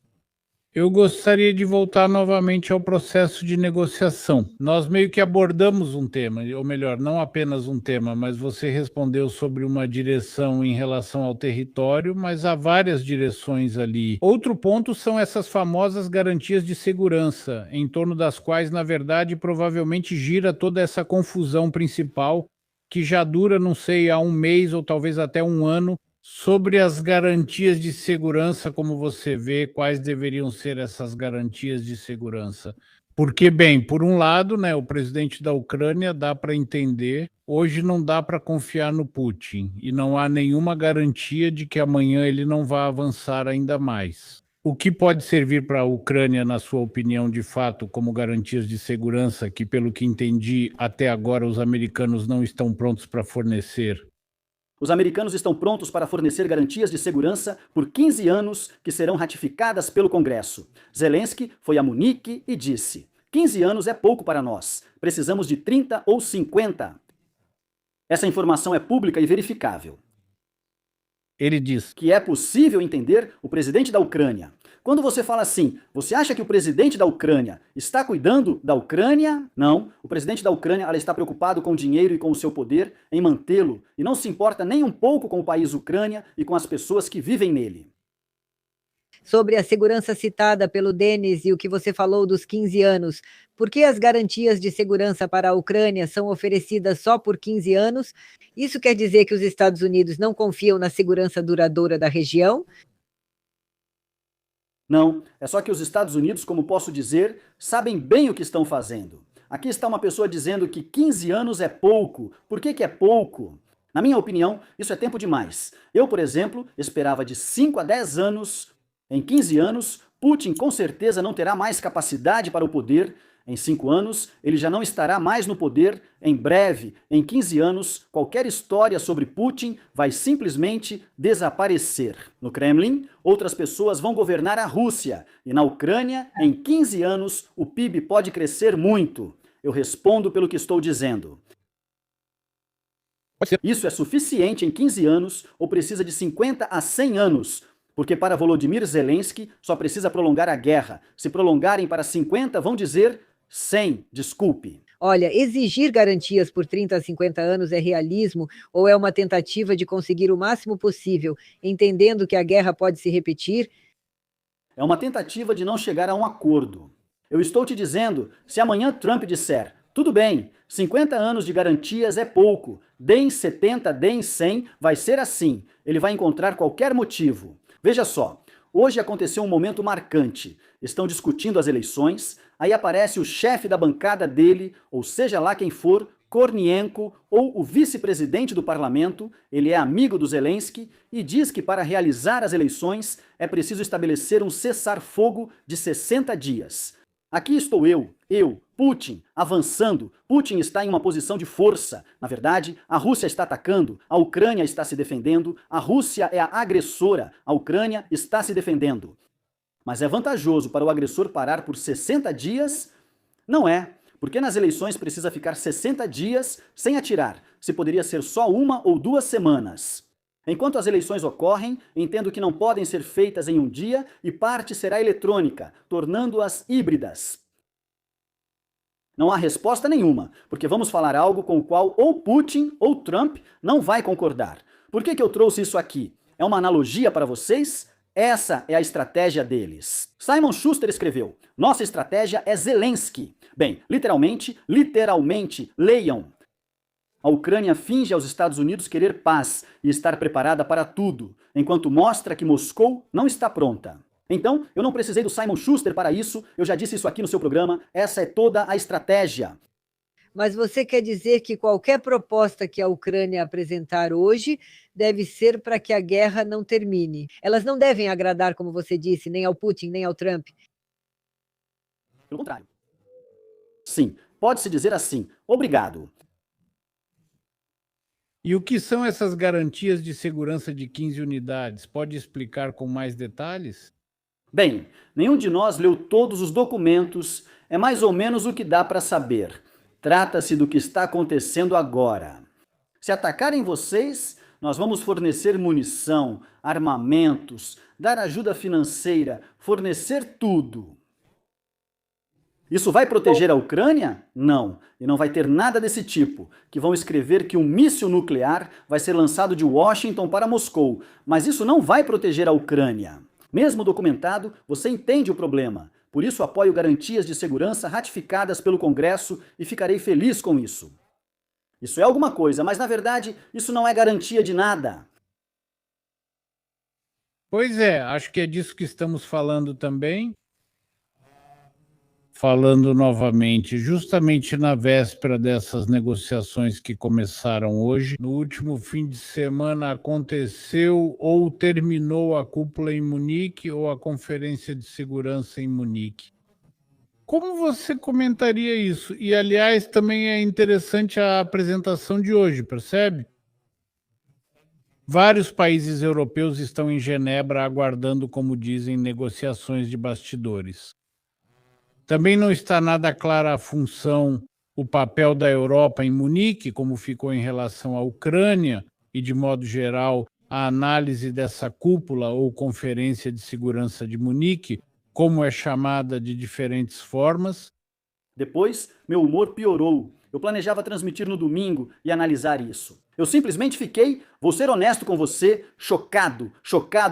Eu gostaria de voltar novamente ao processo de negociação. Nós meio que abordamos um tema, ou melhor, não apenas um tema, mas você respondeu sobre uma direção em relação ao território, mas há várias direções ali. Outro ponto são essas famosas garantias de segurança, em torno das quais, na verdade, provavelmente gira toda essa confusão principal, que já dura, não sei, há um mês ou talvez até um ano. Sobre as garantias de segurança, como você vê, quais deveriam ser essas garantias de segurança? Porque, bem, por um lado, né, o presidente da Ucrânia dá para entender, hoje não dá para confiar no Putin, e não há nenhuma garantia de que amanhã ele não vá avançar ainda mais. O que pode servir para a Ucrânia, na sua opinião, de fato, como garantias de segurança, que, pelo que entendi, até agora os americanos não estão prontos para fornecer? Os americanos estão prontos para fornecer garantias de segurança por 15 anos que serão ratificadas pelo Congresso. Zelensky foi a Munique e disse: 15 anos é pouco para nós, precisamos de 30 ou 50. Essa informação é pública e verificável. Ele diz que é possível entender o presidente da Ucrânia. Quando você fala assim, você acha que o presidente da Ucrânia está cuidando da Ucrânia? Não. O presidente da Ucrânia ela está preocupado com o dinheiro e com o seu poder em mantê-lo e não se importa nem um pouco com o país Ucrânia e com as pessoas que vivem nele. Sobre a segurança citada pelo Denis e o que você falou dos 15 anos, por que as garantias de segurança para a Ucrânia são oferecidas só por 15 anos? Isso quer dizer que os Estados Unidos não confiam na segurança duradoura da região? Não, é só que os Estados Unidos, como posso dizer, sabem bem o que estão fazendo. Aqui está uma pessoa dizendo que 15 anos é pouco. Por que é pouco? Na minha opinião, isso é tempo demais. Eu, por exemplo, esperava de 5 a 10 anos. Em 15 anos, Putin com certeza não terá mais capacidade para o poder. Em 5 anos, ele já não estará mais no poder. Em breve, em 15 anos, qualquer história sobre Putin vai simplesmente desaparecer. No Kremlin, outras pessoas vão governar a Rússia. E na Ucrânia, em 15 anos, o PIB pode crescer muito. Eu respondo pelo que estou dizendo. Isso é suficiente em 15 anos ou precisa de 50 a 100 anos? Porque para Volodymyr Zelensky só precisa prolongar a guerra. Se prolongarem para 50, vão dizer 100, desculpe. Olha, exigir garantias por 30 a 50 anos é realismo ou é uma tentativa de conseguir o máximo possível, entendendo que a guerra pode se repetir? É uma tentativa de não chegar a um acordo. Eu estou te dizendo, se amanhã Trump disser, tudo bem, 50 anos de garantias é pouco, deem 70, deem 100, vai ser assim. Ele vai encontrar qualquer motivo. Veja só, hoje aconteceu um momento marcante. Estão discutindo as eleições, aí aparece o chefe da bancada dele, ou seja lá quem for, Kornienko, ou o vice-presidente do parlamento, ele é amigo do Zelensky, e diz que para realizar as eleições é preciso estabelecer um cessar-fogo de 60 dias. Aqui estou eu, Putin, avançando. Putin está em uma posição de força. Na verdade, a Rússia está atacando, a Ucrânia está se defendendo, a Rússia é a agressora, a Ucrânia está se defendendo. Mas é vantajoso para o agressor parar por 60 dias? Não é, porque nas eleições precisa ficar 60 dias sem atirar, se poderia ser só 1 ou 2 semanas. Enquanto as eleições ocorrem, entendo que não podem ser feitas em um dia e parte será eletrônica, tornando-as híbridas. Não há resposta nenhuma, porque vamos falar algo com o qual ou Putin ou Trump não vai concordar. Por que eu trouxe isso aqui? É uma analogia para vocês? Essa é a estratégia deles. Simon Schuster escreveu, nossa estratégia é Zelensky. Bem, literalmente, leiam. A Ucrânia finge aos Estados Unidos querer paz e estar preparada para tudo, enquanto mostra que Moscou não está pronta. Então, eu não precisei do Simon Schuster para isso, eu já disse isso aqui no seu programa, essa é toda a estratégia. Mas você quer dizer que qualquer proposta que a Ucrânia apresentar hoje deve ser para que a guerra não termine. Elas não devem agradar, como você disse, nem ao Putin, nem ao Trump. Pelo contrário. Sim, pode-se dizer assim, obrigado. E o que são essas garantias de segurança de 15 unidades? Pode explicar com mais detalhes? Bem, nenhum de nós leu todos os documentos, é mais ou menos o que dá para saber. Trata-se do que está acontecendo agora. Se atacarem vocês, nós vamos fornecer munição, armamentos, dar ajuda financeira, fornecer tudo. Isso vai proteger a Ucrânia? Não, e não vai ter nada desse tipo, que vão escrever que um míssil nuclear vai ser lançado de Washington para Moscou, mas isso não vai proteger a Ucrânia. Mesmo documentado, você entende o problema. Por isso apoio garantias de segurança ratificadas pelo Congresso e ficarei feliz com isso. Isso é alguma coisa, mas na verdade isso não é garantia de nada. Pois é, acho que é disso que estamos falando também. Falando novamente, justamente na véspera dessas negociações que começaram hoje, no último fim de semana aconteceu ou terminou a cúpula em Munique ou a Conferência de Segurança em Munique. Como você comentaria isso? E, aliás, também é interessante a apresentação de hoje, percebe? Vários países europeus estão em Genebra aguardando, como dizem, negociações de bastidores. Também não está nada clara a função, o papel da Europa em Munique, como ficou em relação à Ucrânia, e, de modo geral, a análise dessa cúpula ou Conferência de Segurança de Munique, como é chamada de diferentes formas. Depois, meu humor piorou. Eu planejava transmitir no domingo e analisar isso. Eu simplesmente fiquei, vou ser honesto com você, chocado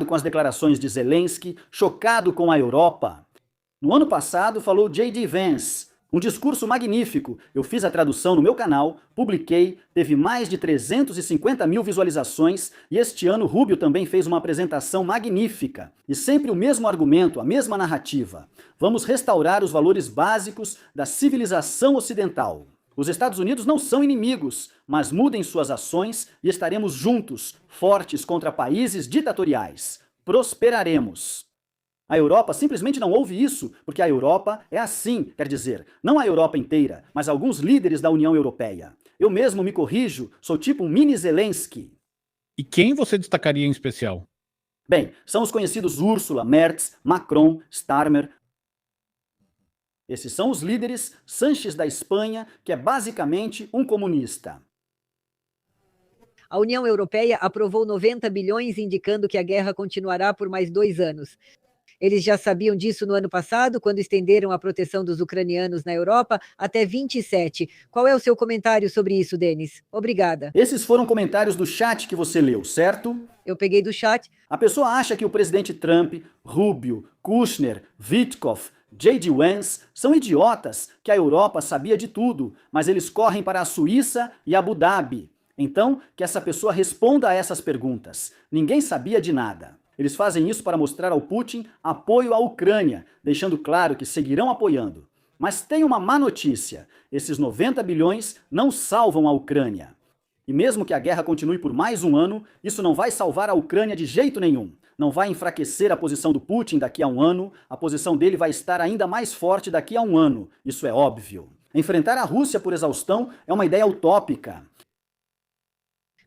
com as declarações de Zelensky, chocado com a Europa. No ano passado falou J.D. Vance, um discurso magnífico. Eu fiz a tradução no meu canal, publiquei, teve mais de 350 mil visualizações e este ano Rubio também fez uma apresentação magnífica. E sempre o mesmo argumento, a mesma narrativa. Vamos restaurar os valores básicos da civilização ocidental. Os Estados Unidos não são inimigos, mas mudem suas ações e estaremos juntos, fortes contra países ditatoriais. Prosperaremos. A Europa simplesmente não ouve isso, porque a Europa é assim, quer dizer, não a Europa inteira, mas alguns líderes da União Europeia. Eu mesmo me corrijo, sou tipo um mini Zelensky. E quem você destacaria em especial? Bem, são os conhecidos Ursula, Merz, Macron, Starmer. Esses são os líderes, Sánchez da Espanha, que é basicamente um comunista. A União Europeia aprovou 90 bilhões, indicando que a guerra continuará por mais 2 anos. Eles já sabiam disso no ano passado, quando estenderam a proteção dos ucranianos na Europa até 27. Qual é o seu comentário sobre isso, Denis? Obrigada. Esses foram comentários do chat que você leu, certo? Eu peguei do chat. A pessoa acha que o presidente Trump, Rubio, Kushner, Witkoff, J.D. Vance são idiotas, que a Europa sabia de tudo, mas eles correm para a Suíça e Abu Dhabi. Então, que essa pessoa responda a essas perguntas. Ninguém sabia de nada. Eles fazem isso para mostrar ao Putin apoio à Ucrânia, deixando claro que seguirão apoiando. Mas tem uma má notícia: esses 90 bilhões não salvam a Ucrânia. E mesmo que a guerra continue por mais um ano, isso não vai salvar a Ucrânia de jeito nenhum. Não vai enfraquecer a posição do Putin daqui a um ano, a posição dele vai estar ainda mais forte daqui a um ano. Isso é óbvio. Enfrentar a Rússia por exaustão é uma ideia utópica.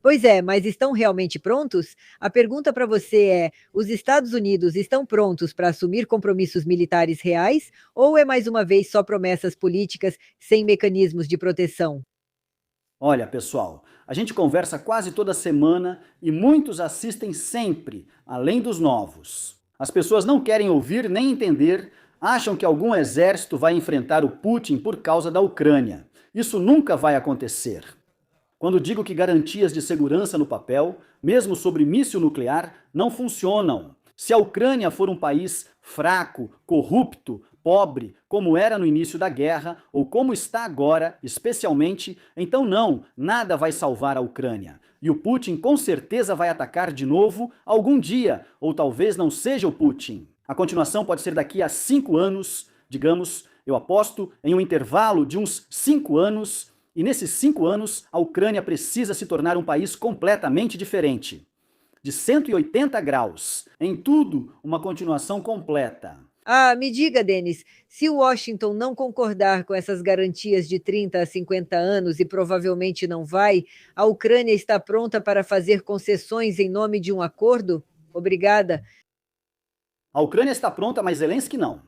Pois é, mas estão realmente prontos? A pergunta para você é: os Estados Unidos estão prontos para assumir compromissos militares reais ou é mais uma vez só promessas políticas sem mecanismos de proteção? Olha, pessoal, a gente conversa quase toda semana e muitos assistem sempre, além dos novos. As pessoas não querem ouvir nem entender, acham que algum exército vai enfrentar o Putin por causa da Ucrânia. Isso nunca vai acontecer. Quando digo que garantias de segurança no papel, mesmo sobre míssil nuclear, não funcionam. Se a Ucrânia for um país fraco, corrupto, pobre, como era no início da guerra, ou como está agora, especialmente, então não, nada vai salvar a Ucrânia. E o Putin com certeza vai atacar de novo algum dia, ou talvez não seja o Putin. A continuação pode ser daqui a 5 anos, digamos, eu aposto em um intervalo de uns 5 anos, e nesses 5 anos, a Ucrânia precisa se tornar um país completamente diferente. De 180 graus. Em tudo, uma continuação completa. Ah, me diga, Denis, se Washington não concordar com essas garantias de 30 a 50 anos, e provavelmente não vai, a Ucrânia está pronta para fazer concessões em nome de um acordo? Obrigada. A Ucrânia está pronta, mas Zelensky não.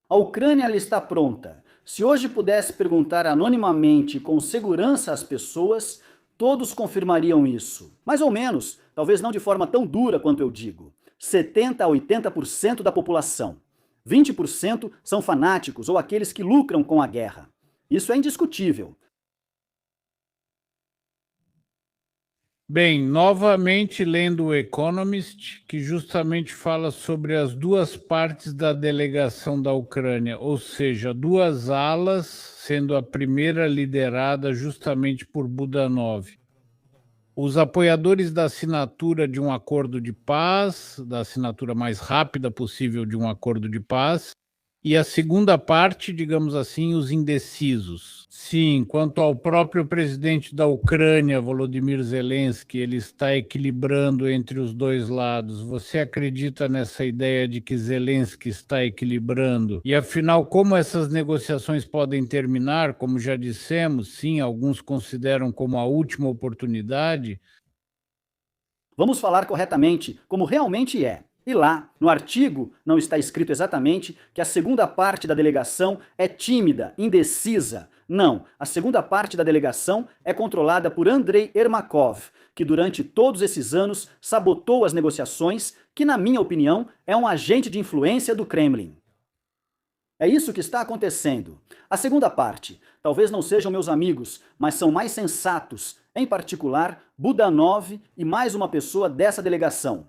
A Ucrânia ela está pronta. Se hoje pudesse perguntar anonimamente com segurança às pessoas, todos confirmariam isso. Mais ou menos, talvez não de forma tão dura quanto eu digo. 70 a 80% da população. 20% são fanáticos ou aqueles que lucram com a guerra. Isso é indiscutível. Bem, novamente lendo o Economist, que justamente fala sobre as duas partes da delegação da Ucrânia, ou seja, duas alas, sendo a primeira liderada justamente por Budanov. Os apoiadores da assinatura de um acordo de paz, da assinatura mais rápida possível de um acordo de paz, e a segunda parte, digamos assim, os indecisos. Sim, quanto ao próprio presidente da Ucrânia, Volodymyr Zelensky, ele está equilibrando entre os dois lados. Você acredita nessa ideia de que Zelensky está equilibrando? E afinal, como essas negociações podem terminar? Como já dissemos, sim, alguns consideram como a última oportunidade. Vamos falar corretamente, como realmente é. E lá, no artigo, não está escrito exatamente que a segunda parte da delegação é tímida, indecisa. Não, a segunda parte da delegação é controlada por Andrei Ermakov, que durante todos esses anos sabotou as negociações, que na minha opinião é um agente de influência do Kremlin. É isso que está acontecendo. A segunda parte, talvez não sejam meus amigos, mas são mais sensatos, em particular Budanov e mais uma pessoa dessa delegação.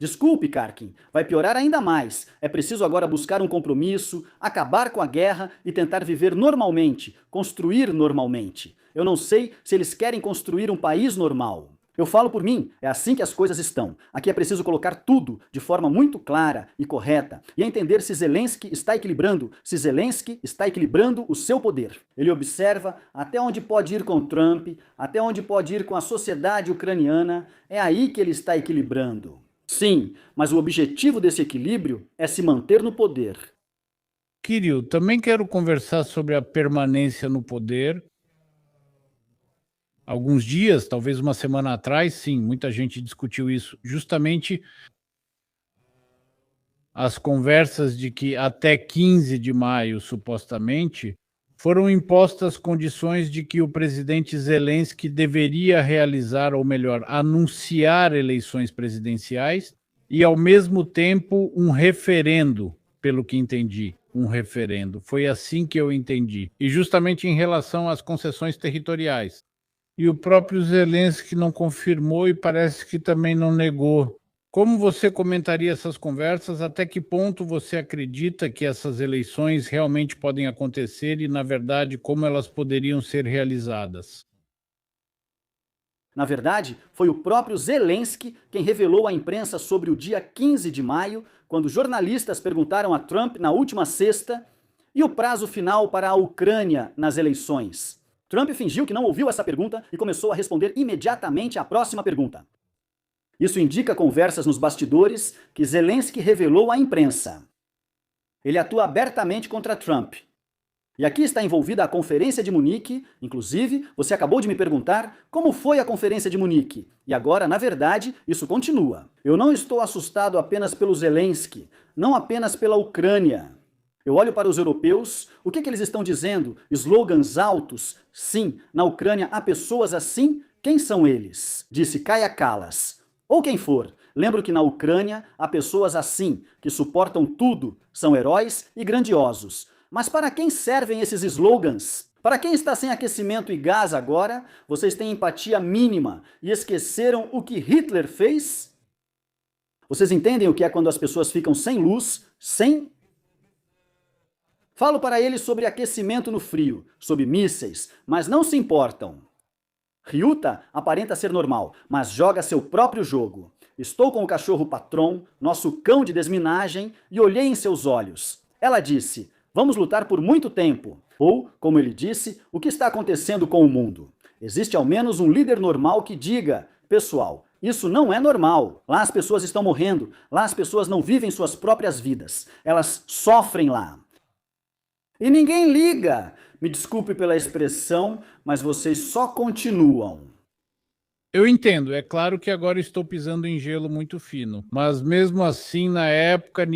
Desculpe, Karkin, vai piorar ainda mais. É preciso agora buscar um compromisso, acabar com a guerra e tentar viver normalmente, construir normalmente. Eu não sei se eles querem construir um país normal. Eu falo por mim, é assim que as coisas estão. Aqui é preciso colocar tudo de forma muito clara e correta e entender se Zelensky está equilibrando, o seu poder. Ele observa até onde pode ir com Trump, até onde pode ir com a sociedade ucraniana. É aí que ele está equilibrando. Sim, mas o objetivo desse equilíbrio é se manter no poder. Kirill, também quero conversar sobre a permanência no poder. Alguns dias, talvez uma semana atrás, sim, muita gente discutiu isso, justamente as conversas de que até 15 de maio, supostamente, foram impostas condições de que o presidente Zelensky deveria realizar, ou melhor, anunciar eleições presidenciais e, ao mesmo tempo, um referendo, pelo que entendi, um referendo. Foi assim que eu entendi. E justamente em relação às concessões territoriais. E o próprio Zelensky não confirmou e parece que também não negou. Como você comentaria essas conversas? Até que ponto você acredita que essas eleições realmente podem acontecer e, na verdade, como elas poderiam ser realizadas? Na verdade, foi o próprio Zelensky quem revelou à imprensa sobre o dia 15 de maio, quando jornalistas perguntaram a Trump na última sexta e o prazo final para a Ucrânia nas eleições. Trump fingiu que não ouviu essa pergunta e começou a responder imediatamente à próxima pergunta. Isso indica conversas nos bastidores que Zelensky revelou à imprensa. Ele atua abertamente contra Trump. E aqui está envolvida a Conferência de Munique. Inclusive, você acabou de me perguntar como foi a Conferência de Munique. E agora, na verdade, isso continua. Eu não estou assustado apenas pelo Zelensky, não apenas pela Ucrânia. Eu olho para os europeus, o que eles estão dizendo? Slogans altos? Sim, na Ucrânia há pessoas assim? Quem são eles? Disse Kaja Kallas. Ou quem for. Lembro que na Ucrânia há pessoas assim, que suportam tudo, são heróis e grandiosos. Mas para quem servem esses slogans? Para quem está sem aquecimento e gás agora, vocês têm empatia mínima e esqueceram o que Hitler fez? Vocês entendem o que é quando as pessoas ficam sem luz, sem... Falo para eles sobre aquecimento no frio, sobre mísseis, mas não se importam. Ryuta aparenta ser normal, mas joga seu próprio jogo. Estou com o cachorro Patron, nosso cão de desminagem, e olhei em seus olhos. Ela disse, vamos lutar por muito tempo. Ou, como ele disse, o que está acontecendo com o mundo? Existe ao menos um líder normal que diga, pessoal, isso não é normal. Lá as pessoas estão morrendo, lá as pessoas não vivem suas próprias vidas. Elas sofrem lá. E ninguém liga. Me desculpe pela expressão, mas vocês só continuam. Eu entendo, é claro que agora estou pisando em gelo muito fino, mas mesmo assim, na época,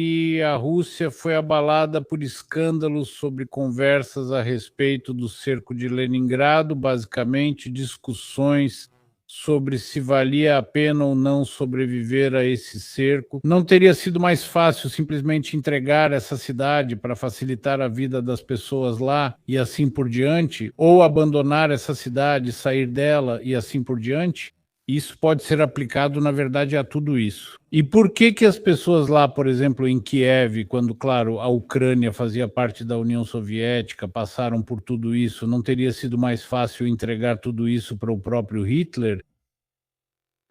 a Rússia foi abalada por escândalos sobre conversas a respeito do cerco de Leningrado, basicamente discussões sobre se valia a pena ou não sobreviver a esse cerco. Não teria sido mais fácil simplesmente entregar essa cidade para facilitar a vida das pessoas lá e assim por diante, ou abandonar essa cidade, sair dela e assim por diante? Isso pode ser aplicado, na verdade, a tudo isso. E por que que as pessoas lá, por exemplo, em Kiev, quando, claro, a Ucrânia fazia parte da União Soviética, passaram por tudo isso, não teria sido mais fácil entregar tudo isso para o próprio Hitler?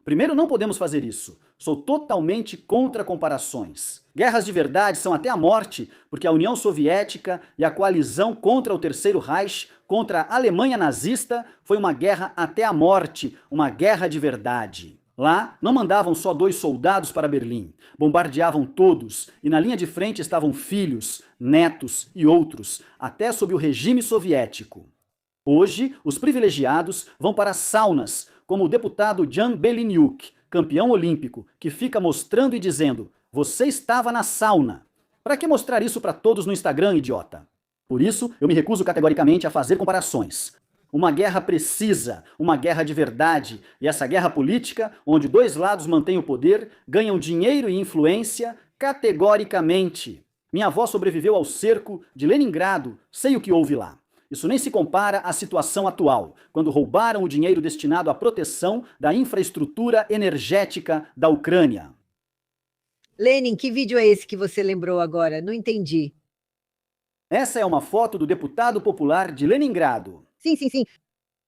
Primeiro, não podemos fazer isso. Sou totalmente contra comparações. Guerras de verdade são até a morte, porque a União Soviética e a coalizão contra o Terceiro Reich, contra a Alemanha nazista, foi uma guerra até a morte, uma guerra de verdade. Lá, não mandavam só 2 soldados para Berlim, bombardeavam todos, e na linha de frente estavam filhos, netos e outros, até sob o regime soviético. Hoje, os privilegiados vão para saunas, como o deputado Jan Beleniuk, campeão olímpico, que fica mostrando e dizendo: "Você estava na sauna". Para que mostrar isso para todos no Instagram, idiota? Por isso, eu me recuso categoricamente a fazer comparações. Uma guerra precisa, uma guerra de verdade, e essa guerra política, onde 2 lados mantêm o poder, ganham dinheiro e influência, categoricamente. Minha avó sobreviveu ao cerco de Leningrado, sei o que houve lá. Isso nem se compara à situação atual, quando roubaram o dinheiro destinado à proteção da infraestrutura energética da Ucrânia. Lenin, que vídeo é esse que você lembrou agora? Não entendi. Essa é uma foto do deputado popular de Leningrado. Sim, sim, sim.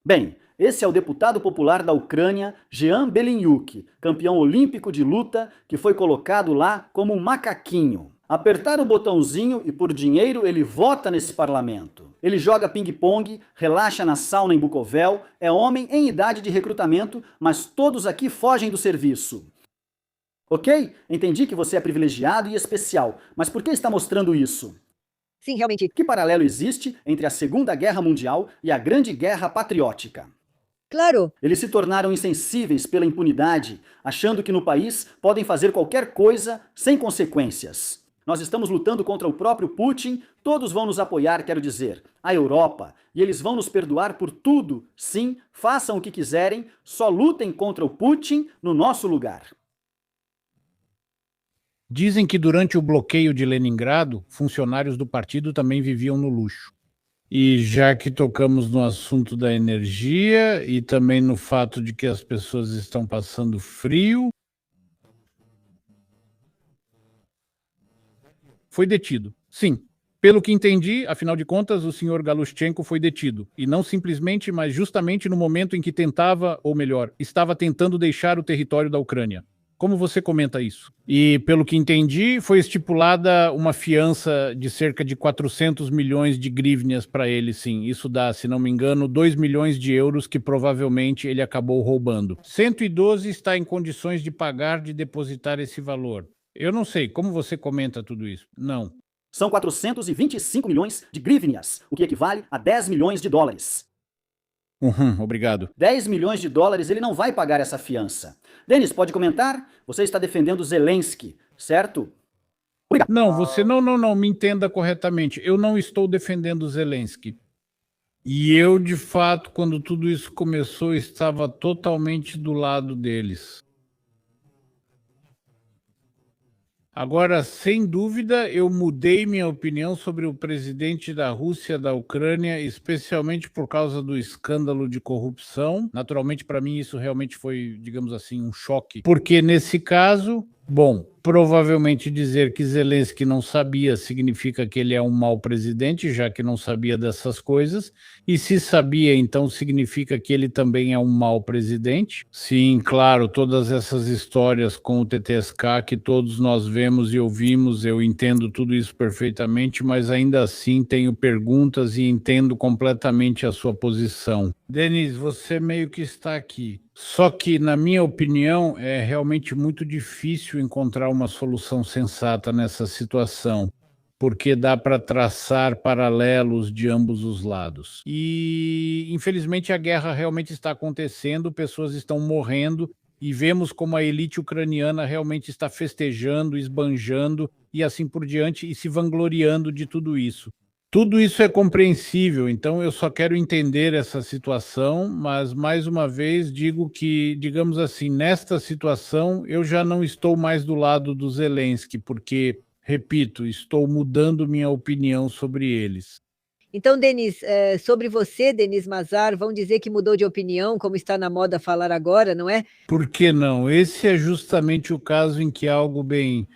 Bem, esse é o deputado popular da Ucrânia, Jean Beleniuk, campeão olímpico de luta, que foi colocado lá como um macaquinho. Apertar o botãozinho e por dinheiro ele vota nesse parlamento. Ele joga ping-pong, relaxa na sauna em Bukovel, é homem em idade de recrutamento, mas todos aqui fogem do serviço. Ok? Entendi que você é privilegiado e especial, mas por que está mostrando isso? Sim, realmente. Que paralelo existe entre a Segunda Guerra Mundial e a Grande Guerra Patriótica? Claro. Eles se tornaram insensíveis pela impunidade, achando que no país podem fazer qualquer coisa sem consequências. Nós estamos lutando contra o próprio Putin, todos vão nos apoiar, quero dizer, a Europa, e eles vão nos perdoar por tudo. Sim, façam o que quiserem, só lutem contra o Putin no nosso lugar. Dizem que durante o bloqueio de Leningrado, funcionários do partido também viviam no luxo. E já que tocamos no assunto da energia e também no fato de que as pessoas estão passando frio, foi detido. Sim. Pelo que entendi, afinal de contas, o senhor Galushchenko foi detido. E não simplesmente, mas justamente no momento em que tentava, ou melhor, estava tentando deixar o território da Ucrânia. Como você comenta isso? E, pelo que entendi, foi estipulada uma fiança de cerca de 400 milhões de hryvnias para ele, sim. Isso dá, se não me engano, 2 milhões de euros que provavelmente ele acabou roubando. 112 está em condições de pagar, de depositar esse valor. Eu não sei, como você comenta tudo isso? Não. São 425 milhões de hryvnias, o que equivale a 10 milhões de dólares. Obrigado. 10 milhões de dólares ele não vai pagar essa fiança. Denis, pode comentar? Você está defendendo Zelensky, certo? Obrigado. Não, você não, me entenda corretamente. Eu não estou defendendo Zelensky. E eu, de fato, quando tudo isso começou, estava totalmente do lado deles. Agora, sem dúvida, eu mudei minha opinião sobre o presidente da Rússia, da Ucrânia, especialmente por causa do escândalo de corrupção. Naturalmente, para mim, isso realmente foi, digamos assim, um choque. Porque nesse caso, bom, provavelmente dizer que Zelensky não sabia significa que ele é um mau presidente, já que não sabia dessas coisas. E se sabia, então significa que ele também é um mau presidente. Sim, claro, todas essas histórias com o TTSK que todos nós vemos e ouvimos, eu entendo tudo isso perfeitamente, mas ainda assim tenho perguntas e entendo completamente a sua posição. Denis, você meio que está aqui. Só que, na minha opinião, é realmente muito difícil encontrar uma solução sensata nessa situação. porque dá para traçar paralelos de ambos os lados. E, infelizmente, a guerra realmente está acontecendo, pessoas estão morrendo, e vemos como a elite ucraniana realmente está festejando, esbanjando e assim por diante, e se vangloriando de tudo isso. Tudo isso é compreensível, então eu só quero entender essa situação, mas mais uma vez digo que, digamos assim, nesta situação eu já não estou mais do lado do Zelensky, porque, repito, estou mudando minha opinião sobre eles. Então, Denis, sobre você, Denis Mazar, vão dizer que mudou de opinião, como está na moda falar agora, não é? Por que não? Esse é justamente o caso em que algo bem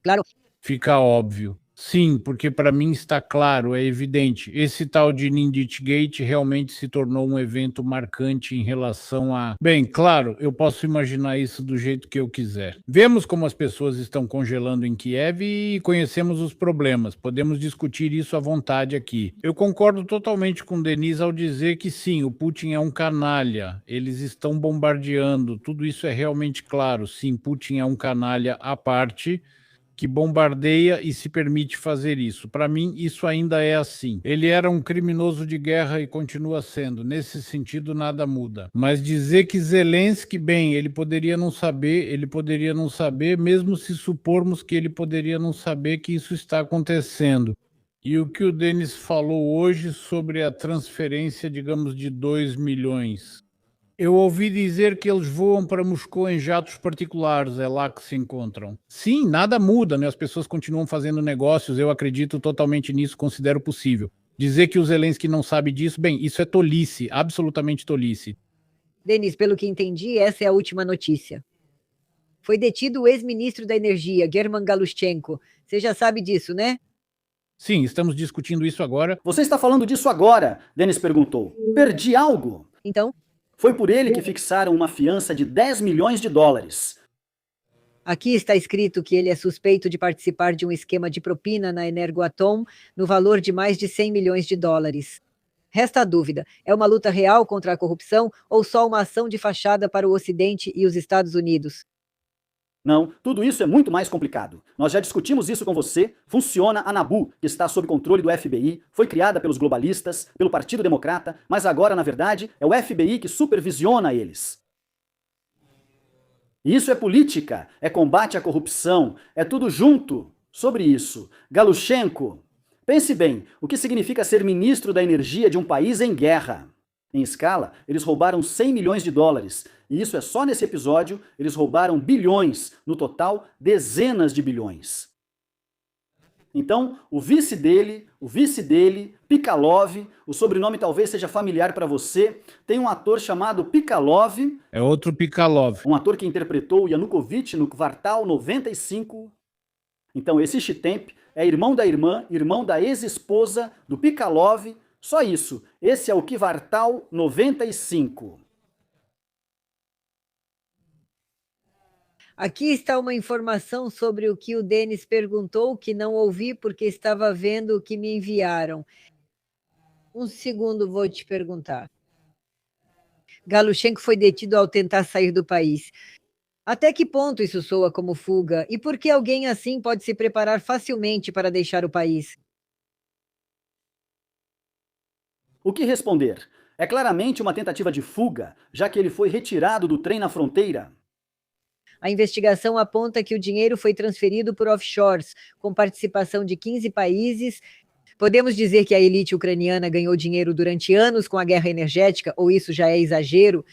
Claro. fica óbvio. Sim, porque para mim está claro, é evidente. Esse tal de Nindit Gate realmente se tornou um evento marcante em relação a... Bem, claro, eu posso imaginar isso do jeito que eu quiser. Vemos como as pessoas estão congelando em Kiev e conhecemos os problemas. Podemos discutir isso à vontade aqui. Eu concordo totalmente com Denise ao dizer que sim, o Putin é um canalha. Eles estão bombardeando. Tudo isso é realmente claro. Sim, Putin é um canalha à parte, que bombardeia e se permite fazer isso. Para mim, isso ainda é assim. Ele era um criminoso de guerra e continua sendo. Nesse sentido, nada muda. Mas dizer que Zelensky, bem, ele poderia não saber, mesmo se supormos que ele poderia não saber que isso está acontecendo. E o que o Denis falou hoje sobre a transferência, digamos, de 2 milhões. Eu ouvi dizer que eles voam para Moscou em jatos particulares, é lá que se encontram. Sim, nada muda, né? As pessoas continuam fazendo negócios, eu acredito totalmente nisso, considero possível. Dizer que o Zelensky não sabe disso, bem, isso é tolice, absolutamente tolice. Denis, pelo que entendi, essa é a última notícia. Foi detido o ex-ministro da Energia, German Galushchenko. Você já sabe disso, né? Sim, estamos discutindo isso agora. Você está falando disso agora? Denis perguntou. Perdi algo? Então, Foi por ele que fixaram uma fiança de 10 milhões de dólares. aqui está escrito que ele é suspeito de participar de um esquema de propina na Energoatom no valor de mais de 100 milhões de dólares. Resta a dúvida, é uma luta real contra a corrupção ou só uma ação de fachada para o Ocidente e os Estados Unidos? Não, tudo isso é muito mais complicado. Nós já discutimos isso com você. Funciona a Nabu, que está sob controle do FBI, foi criada pelos globalistas, pelo Partido Democrata, mas agora, na verdade, é o FBI que supervisiona eles. Isso é política, é combate à corrupção, é tudo junto. Sobre isso, Galushchenko, pense bem, o que significa ser ministro da energia de um país em guerra? Em escala, eles roubaram 100 milhões de dólares, e isso é só nesse episódio, eles roubaram bilhões, no total, dezenas de bilhões. Então, o vice dele, Pikalov, o sobrenome talvez seja familiar para você, tem um ator chamado Pikalov. É outro Pikalov. Um ator que interpretou Yanukovych no Kvartal 95. Então, esse Chitemp é irmão da irmã, irmão da ex-esposa do Pikalov. Só isso. Esse é o Kvartal 95. Aqui está uma informação sobre o que o Denis perguntou, que não ouvi porque estava vendo o que me enviaram. Um segundo, vou te perguntar. Galushchenko foi detido ao tentar sair do país. Até que ponto isso soa como fuga? E por que alguém assim pode se preparar facilmente para deixar o país? O que responder? É claramente uma tentativa de fuga, já que ele foi retirado do trem na fronteira. A investigação aponta que o dinheiro foi transferido por offshores, com participação de 15 países. Podemos dizer que a elite ucraniana ganhou dinheiro durante anos com a guerra energética, ou isso já é exagero?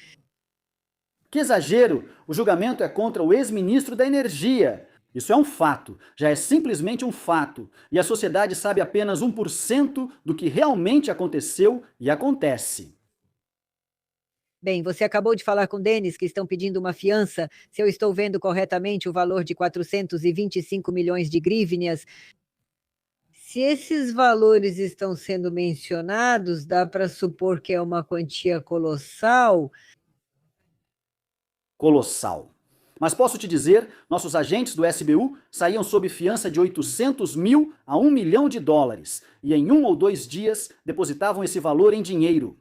Que exagero! O julgamento é contra o ex-ministro da Energia. Isso é um fato, já é simplesmente um fato, e a sociedade sabe apenas 1% do que realmente aconteceu e acontece. Bem, você acabou de falar com o Denis que estão pedindo uma fiança. Se eu estou vendo corretamente o valor de 425 milhões de grivnias. Se esses valores estão sendo mencionados, dá para supor que é uma quantia colossal. Colossal. Mas posso te dizer, nossos agentes do SBU saíam sob fiança de 800 mil a 1 milhão de dólares, e em 1 ou 2 dias depositavam esse valor em dinheiro.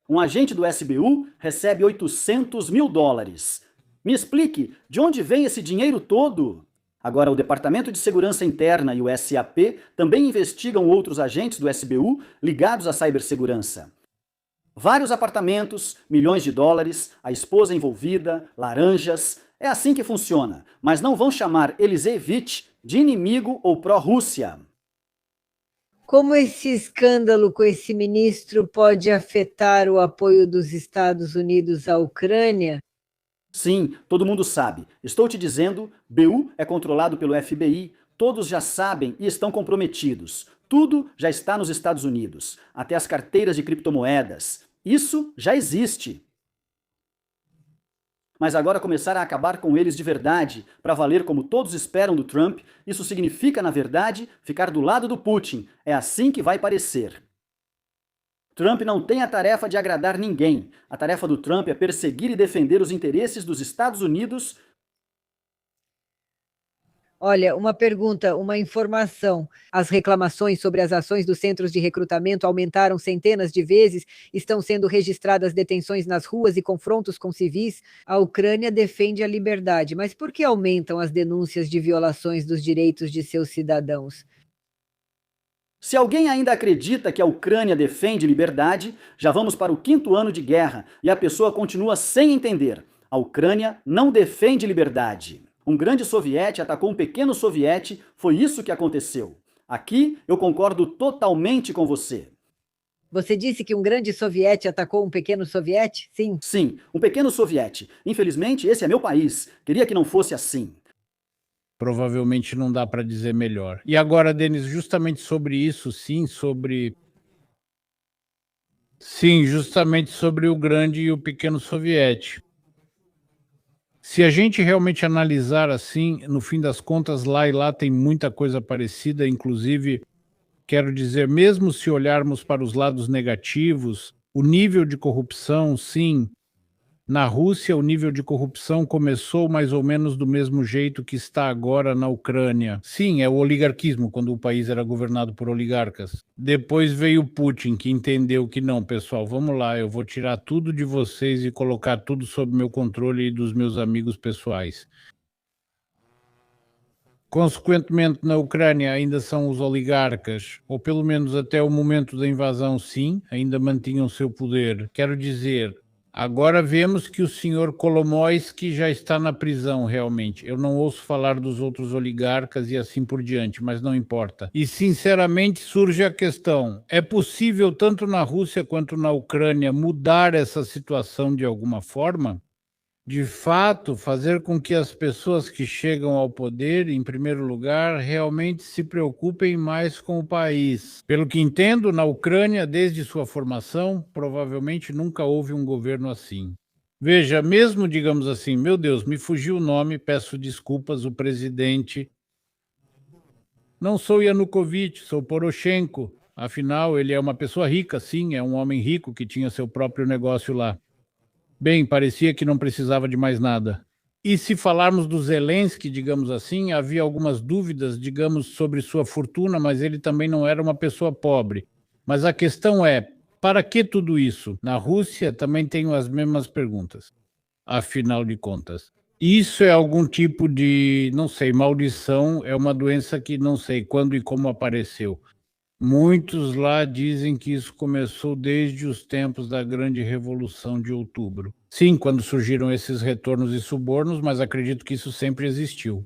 Um agente do SBU recebe 800 mil dólares. Me explique, de onde vem esse dinheiro todo? Agora, o Departamento de Segurança Interna e o SAP também investigam outros agentes do SBU ligados à cibersegurança. Vários apartamentos, milhões de dólares, a esposa envolvida, laranjas. É assim que funciona, mas não vão chamar Elisevich de inimigo ou pró-Rússia. Como esse escândalo com esse ministro pode afetar o apoio dos Estados Unidos à Ucrânia? Sim, todo mundo sabe. Estou te dizendo, BU é controlado pelo FBI, todos já sabem e estão comprometidos. Tudo já está nos Estados Unidos, até as carteiras de criptomoedas. Isso já existe. Mas agora começar a acabar com eles de verdade, para valer como todos esperam do Trump, isso significa, na verdade, ficar do lado do Putin. É assim que vai parecer. Trump não tem a tarefa de agradar ninguém. A tarefa do Trump é perseguir e defender os interesses dos Estados Unidos. Olha, uma pergunta, uma informação. As reclamações sobre as ações dos centros de recrutamento aumentaram centenas de vezes, estão sendo registradas detenções nas ruas e confrontos com civis. A Ucrânia defende a liberdade, mas por que aumentam as denúncias de violações dos direitos de seus cidadãos? Se alguém ainda acredita que a Ucrânia defende liberdade, já vamos para o 5º ano de guerra e a pessoa continua sem entender. A Ucrânia não defende liberdade. Um grande soviete atacou um pequeno soviete, foi isso que aconteceu. Aqui eu concordo totalmente com você. Você disse que um grande soviete atacou um pequeno soviete? Sim. Sim, um pequeno soviete. Infelizmente, esse é meu país. Queria que não fosse assim. Provavelmente não dá para dizer melhor. E agora, Denis, justamente sobre isso, justamente sobre o grande e o pequeno soviete. Se a gente realmente analisar assim, no fim das contas, lá e lá tem muita coisa parecida, inclusive, quero dizer, mesmo se olharmos para os lados negativos, o nível de corrupção, sim, na Rússia o nível de corrupção começou mais ou menos do mesmo jeito que está agora na Ucrânia. Sim, é o oligarquismo, quando o país era governado por oligarcas. Depois veio Putin, que entendeu que não, pessoal, vamos lá, eu vou tirar tudo de vocês e colocar tudo sob meu controle e dos meus amigos pessoais. Consequentemente, na Ucrânia ainda são os oligarcas, ou pelo menos até o momento da invasão, sim, ainda mantinham seu poder. Quero dizer, agora vemos que o senhor Kolomoisky já está na prisão, realmente. Eu não ouço falar dos outros oligarcas e assim por diante, mas não importa. E, sinceramente, surge a questão, é possível, tanto na Rússia quanto na Ucrânia, mudar essa situação de alguma forma? De fato, fazer com que as pessoas que chegam ao poder, em primeiro lugar, realmente se preocupem mais com o país. Pelo que entendo, na Ucrânia, desde sua formação, provavelmente nunca houve um governo assim. Veja, mesmo, digamos assim, meu Deus, me fugiu o nome, peço desculpas, o presidente. Não sou Yanukovych, sou Poroshenko. Afinal, ele é uma pessoa rica, sim, é um homem rico que tinha seu próprio negócio lá. Bem, parecia que não precisava de mais nada. E se falarmos do Zelensky, digamos assim, havia algumas dúvidas, digamos, sobre sua fortuna, mas ele também não era uma pessoa pobre. Mas a questão é, para que tudo isso? Na Rússia também tenho as mesmas perguntas, afinal de contas. Isso é algum tipo de, não sei, maldição, é uma doença que não sei quando e como apareceu. Muitos lá dizem que isso começou desde os tempos da Grande Revolução de Outubro. Sim, quando surgiram esses retornos e subornos, mas acredito que isso sempre existiu.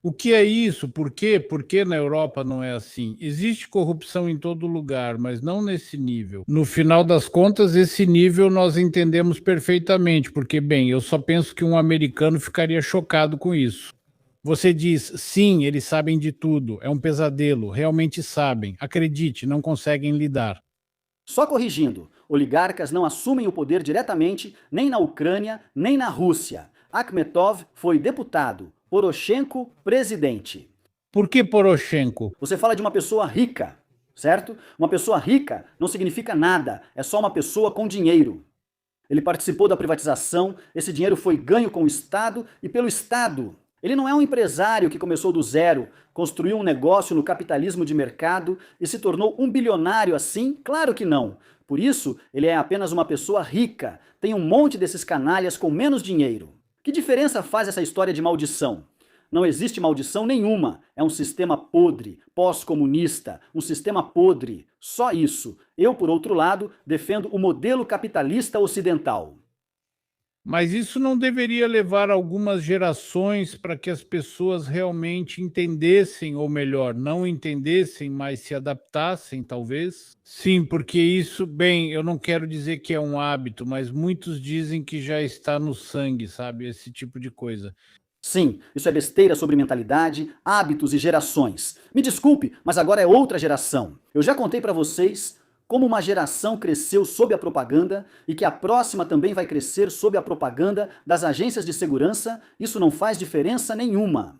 O que é isso? Por quê? Por que na Europa não é assim? Existe corrupção em todo lugar, mas não nesse nível. No final das contas, esse nível nós entendemos perfeitamente, porque, bem, eu só penso que um americano ficaria chocado com isso. Você diz, sim, eles sabem de tudo, é um pesadelo, realmente sabem, acredite, não conseguem lidar. Só corrigindo, oligarcas não assumem o poder diretamente nem na Ucrânia, nem na Rússia. Akhmetov foi deputado, Poroshenko, presidente. Por que Poroshenko? Você fala de uma pessoa rica, certo? Uma pessoa rica não significa nada, é só uma pessoa com dinheiro. Ele participou da privatização, esse dinheiro foi ganho com o Estado e pelo Estado. Ele não é um empresário que começou do zero, construiu um negócio no capitalismo de mercado e se tornou um bilionário assim? Claro que não. Por isso, ele é apenas uma pessoa rica, tem um monte desses canalhas com menos dinheiro. Que diferença faz essa história de maldição? Não existe maldição nenhuma. É um sistema podre, pós-comunista, um sistema podre. Só isso. Eu, por outro lado, defendo o modelo capitalista ocidental. Mas isso não deveria levar algumas gerações para que as pessoas realmente entendessem, ou melhor, não entendessem, mas se adaptassem, talvez? Sim, porque isso, bem, eu não quero dizer que é um hábito, mas muitos dizem que já está no sangue, sabe? Esse tipo de coisa. Sim, isso é besteira sobre mentalidade, hábitos e gerações. Me desculpe, mas agora é outra geração. Eu já contei pra vocês como uma geração cresceu sob a propaganda e que a próxima também vai crescer sob a propaganda das agências de segurança. Isso não faz diferença nenhuma.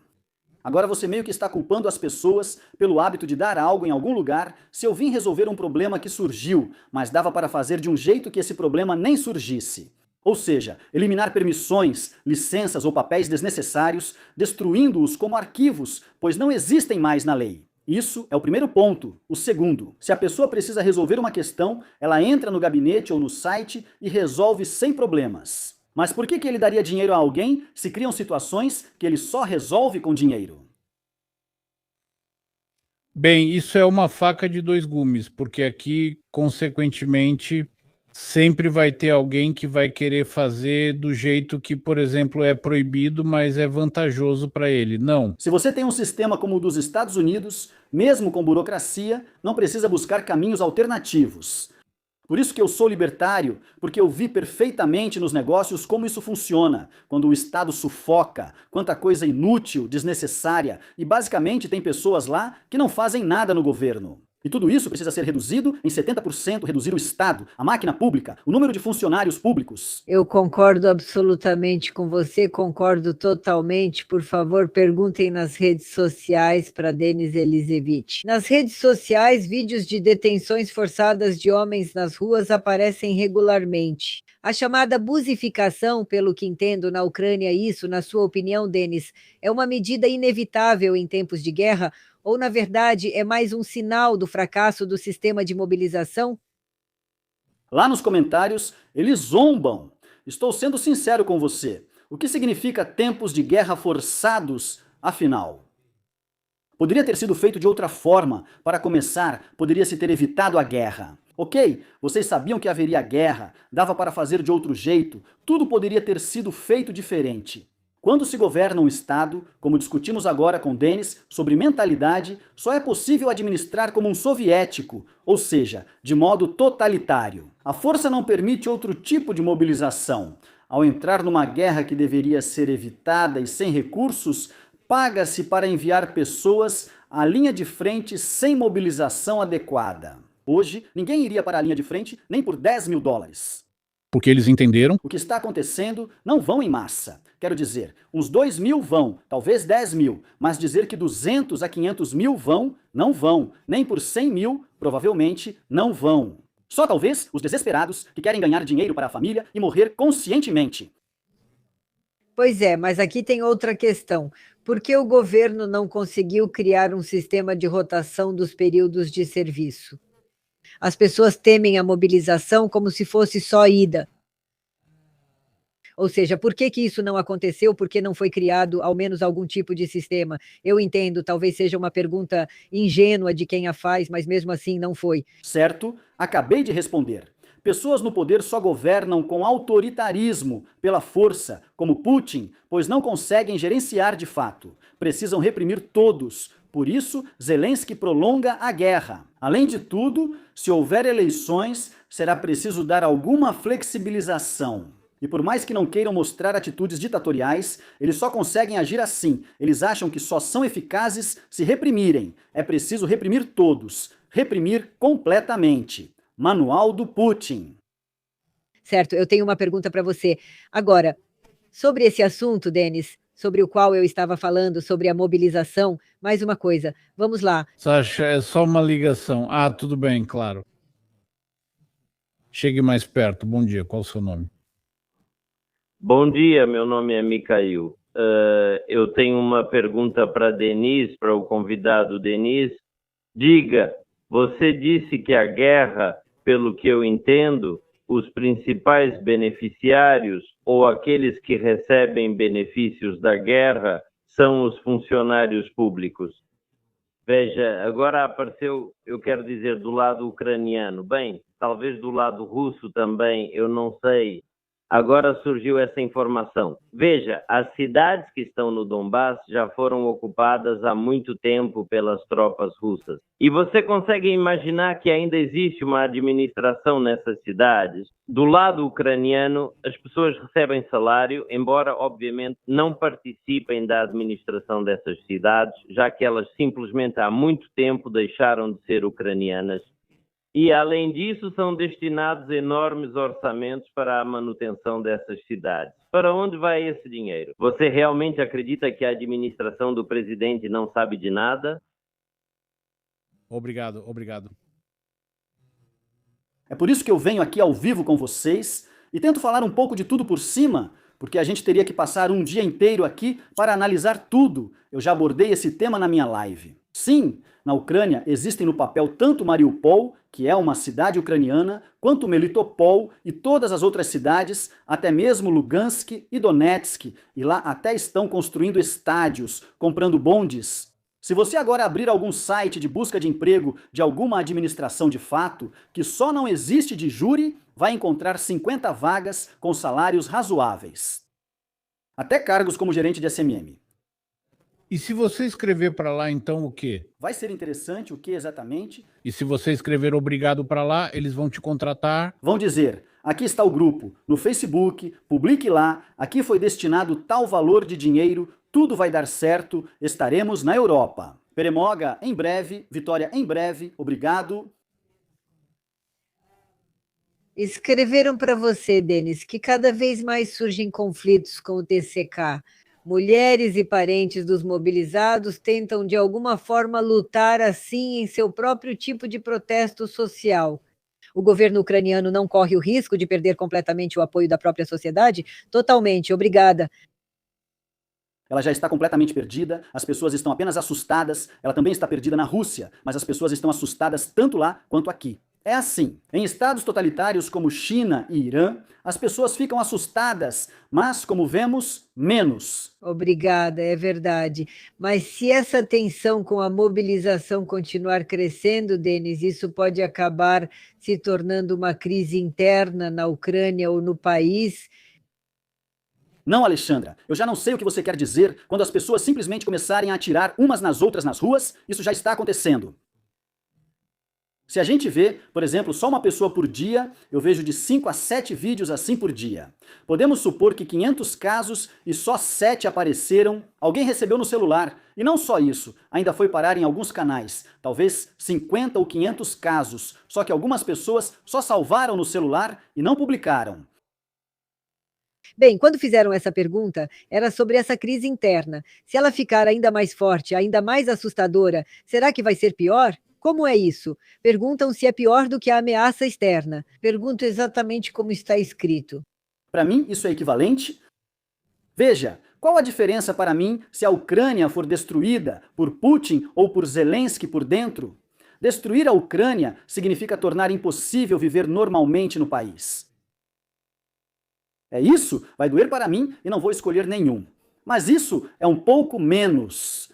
Agora você meio que está culpando as pessoas pelo hábito de dar algo em algum lugar se eu vim resolver um problema que surgiu, mas dava para fazer de um jeito que esse problema nem surgisse. Ou seja, eliminar permissões, licenças ou papéis desnecessários, destruindo-os como arquivos, pois não existem mais na lei. Isso é o primeiro ponto. O segundo, se a pessoa precisa resolver uma questão, ela entra no gabinete ou no site e resolve sem problemas. Mas por que ele daria dinheiro a alguém se criam situações que ele só resolve com dinheiro? Bem, isso é uma faca de dois gumes, porque aqui, consequentemente, sempre vai ter alguém que vai querer fazer do jeito que, por exemplo, é proibido, mas é vantajoso para ele. Não. Se você tem um sistema como o dos Estados Unidos, mesmo com burocracia, não precisa buscar caminhos alternativos. Por isso que eu sou libertário, porque eu vi perfeitamente nos negócios como isso funciona, quando o Estado sufoca, quanta coisa inútil, desnecessária, e basicamente tem pessoas lá que não fazem nada no governo. E tudo isso precisa ser reduzido em 70%, reduzir o Estado, a máquina pública, o número de funcionários públicos. Eu concordo absolutamente com você, concordo totalmente. Por favor, perguntem nas redes sociais para Denis Elisevich. Nas redes sociais, vídeos de detenções forçadas de homens nas ruas aparecem regularmente. A chamada buzificação, pelo que entendo na Ucrânia, isso, na sua opinião, Denis, é uma medida inevitável em tempos de guerra? Ou, na verdade, é mais um sinal do fracasso do sistema de mobilização? Lá nos comentários, eles zombam. Estou sendo sincero com você. O que significa tempos de guerra forçados, afinal? Poderia ter sido feito de outra forma. Para começar, poderia-se ter evitado a guerra. Ok, vocês sabiam que haveria guerra, dava para fazer de outro jeito, tudo poderia ter sido feito diferente. Quando se governa um Estado, como discutimos agora com Denis, sobre mentalidade, só é possível administrar como um soviético, ou seja, de modo totalitário. A força não permite outro tipo de mobilização. Ao entrar numa guerra que deveria ser evitada e sem recursos, paga-se para enviar pessoas à linha de frente sem mobilização adequada. Hoje, ninguém iria para a linha de frente nem por $10.000. Porque eles entenderam. O que está acontecendo não vão em massa. Quero dizer, uns 2.000 vão, talvez 10.000, mas dizer que 200 a 500 mil vão, não vão. Nem por 100 mil, provavelmente, não vão. Só talvez os desesperados que querem ganhar dinheiro para a família e morrer conscientemente. Pois é, mas aqui tem outra questão. Por que o governo não conseguiu criar um sistema de rotação dos períodos de serviço? As pessoas temem a mobilização como se fosse só ida. Ou seja, por que isso não aconteceu? Por que não foi criado ao menos algum tipo de sistema? Eu entendo, talvez seja uma pergunta ingênua de quem a faz, mas mesmo assim não foi. Certo? Acabei de responder. Pessoas no poder só governam com autoritarismo, pela força, como Putin, pois não conseguem gerenciar de fato. Precisam reprimir todos. Por isso, Zelensky prolonga a guerra. Além de tudo, se houver eleições, será preciso dar alguma flexibilização. E por mais que não queiram mostrar atitudes ditatoriais, eles só conseguem agir assim. Eles acham que só são eficazes se reprimirem. É preciso reprimir todos. Reprimir completamente. Manual do Putin. Certo, eu tenho uma pergunta para você. Agora, sobre esse assunto, Denis, sobre o qual eu estava falando, sobre a mobilização, mais uma coisa. Vamos lá. Sasha, é só uma ligação. Ah, tudo bem, claro. Chegue mais perto. Bom dia, qual o seu nome? Bom dia, meu nome é Mikhail. Eu tenho uma pergunta para Denis, para o convidado Denis. Diga, você disse que a guerra, pelo que eu entendo, os principais beneficiários ou aqueles que recebem benefícios da guerra são os funcionários públicos. Veja, agora apareceu, eu quero dizer, do lado ucraniano. Bem, talvez do lado russo também, eu não sei. Agora surgiu essa informação. Veja, as cidades que estão no Donbass já foram ocupadas há muito tempo pelas tropas russas. E você consegue imaginar que ainda existe uma administração nessas cidades? Do lado ucraniano, as pessoas recebem salário, embora, obviamente, não participem da administração dessas cidades, já que elas simplesmente há muito tempo deixaram de ser ucranianas. E, além disso, são destinados enormes orçamentos para a manutenção dessas cidades. Para onde vai esse dinheiro? Você realmente acredita que a administração do presidente não sabe de nada? Obrigado. É por isso que eu venho aqui ao vivo com vocês e tento falar um pouco de tudo por cima, porque a gente teria que passar um dia inteiro aqui para analisar tudo. Eu já abordei esse tema na minha live. Sim, na Ucrânia existem no papel tanto Mariupol, que é uma cidade ucraniana, quanto Melitopol e todas as outras cidades, até mesmo Lugansk e Donetsk, e lá até estão construindo estádios, comprando bondes. Se você agora abrir algum site de busca de emprego de alguma administração de fato, que só não existe de júri, vai encontrar 50 vagas com salários razoáveis. Até cargos como gerente de SMM. E se você escrever para lá, então o quê? Vai ser interessante o que exatamente? E se você escrever obrigado para lá, eles vão te contratar? Vão dizer, aqui está o grupo, no Facebook, publique lá, aqui foi destinado tal valor de dinheiro, tudo vai dar certo, estaremos na Europa. Peremoga em breve, Vitória em breve, obrigado. Escreveram para você, Denis, que cada vez mais surgem conflitos com o TCK. Mulheres e parentes dos mobilizados tentam de alguma forma lutar assim em seu próprio tipo de protesto social. O governo ucraniano não corre o risco de perder completamente o apoio da própria sociedade? Totalmente, obrigada. Ela já está completamente perdida, as pessoas estão apenas assustadas, ela também está perdida na Rússia, mas as pessoas estão assustadas tanto lá quanto aqui. É assim, em estados totalitários como China e Irã, as pessoas ficam assustadas, mas, como vemos, menos. Obrigada, é verdade. Mas se essa tensão com a mobilização continuar crescendo, Denis, isso pode acabar se tornando uma crise interna na Ucrânia ou no país. Não, Alexandra, eu já não sei o que você quer dizer quando as pessoas simplesmente começarem a atirar umas nas outras nas ruas, isso já está acontecendo. Se a gente vê, por exemplo, só uma pessoa por dia, eu vejo de 5 a 7 vídeos assim por dia. Podemos supor que 500 casos e só 7 apareceram, alguém recebeu no celular. E não só isso, ainda foi parar em alguns canais. Talvez 50 ou 500 casos, só que algumas pessoas só salvaram no celular e não publicaram. Bem, quando fizeram essa pergunta, era sobre essa crise interna. Se ela ficar ainda mais forte, ainda mais assustadora, será que vai ser pior? Como é isso? Perguntam se é pior do que a ameaça externa. Pergunto exatamente como está escrito. Para mim, isso é equivalente. Veja, qual a diferença para mim se a Ucrânia for destruída por Putin ou por Zelensky por dentro? Destruir a Ucrânia significa tornar impossível viver normalmente no país. É isso? Vai doer para mim e não vou escolher nenhum. Mas isso é um pouco menos.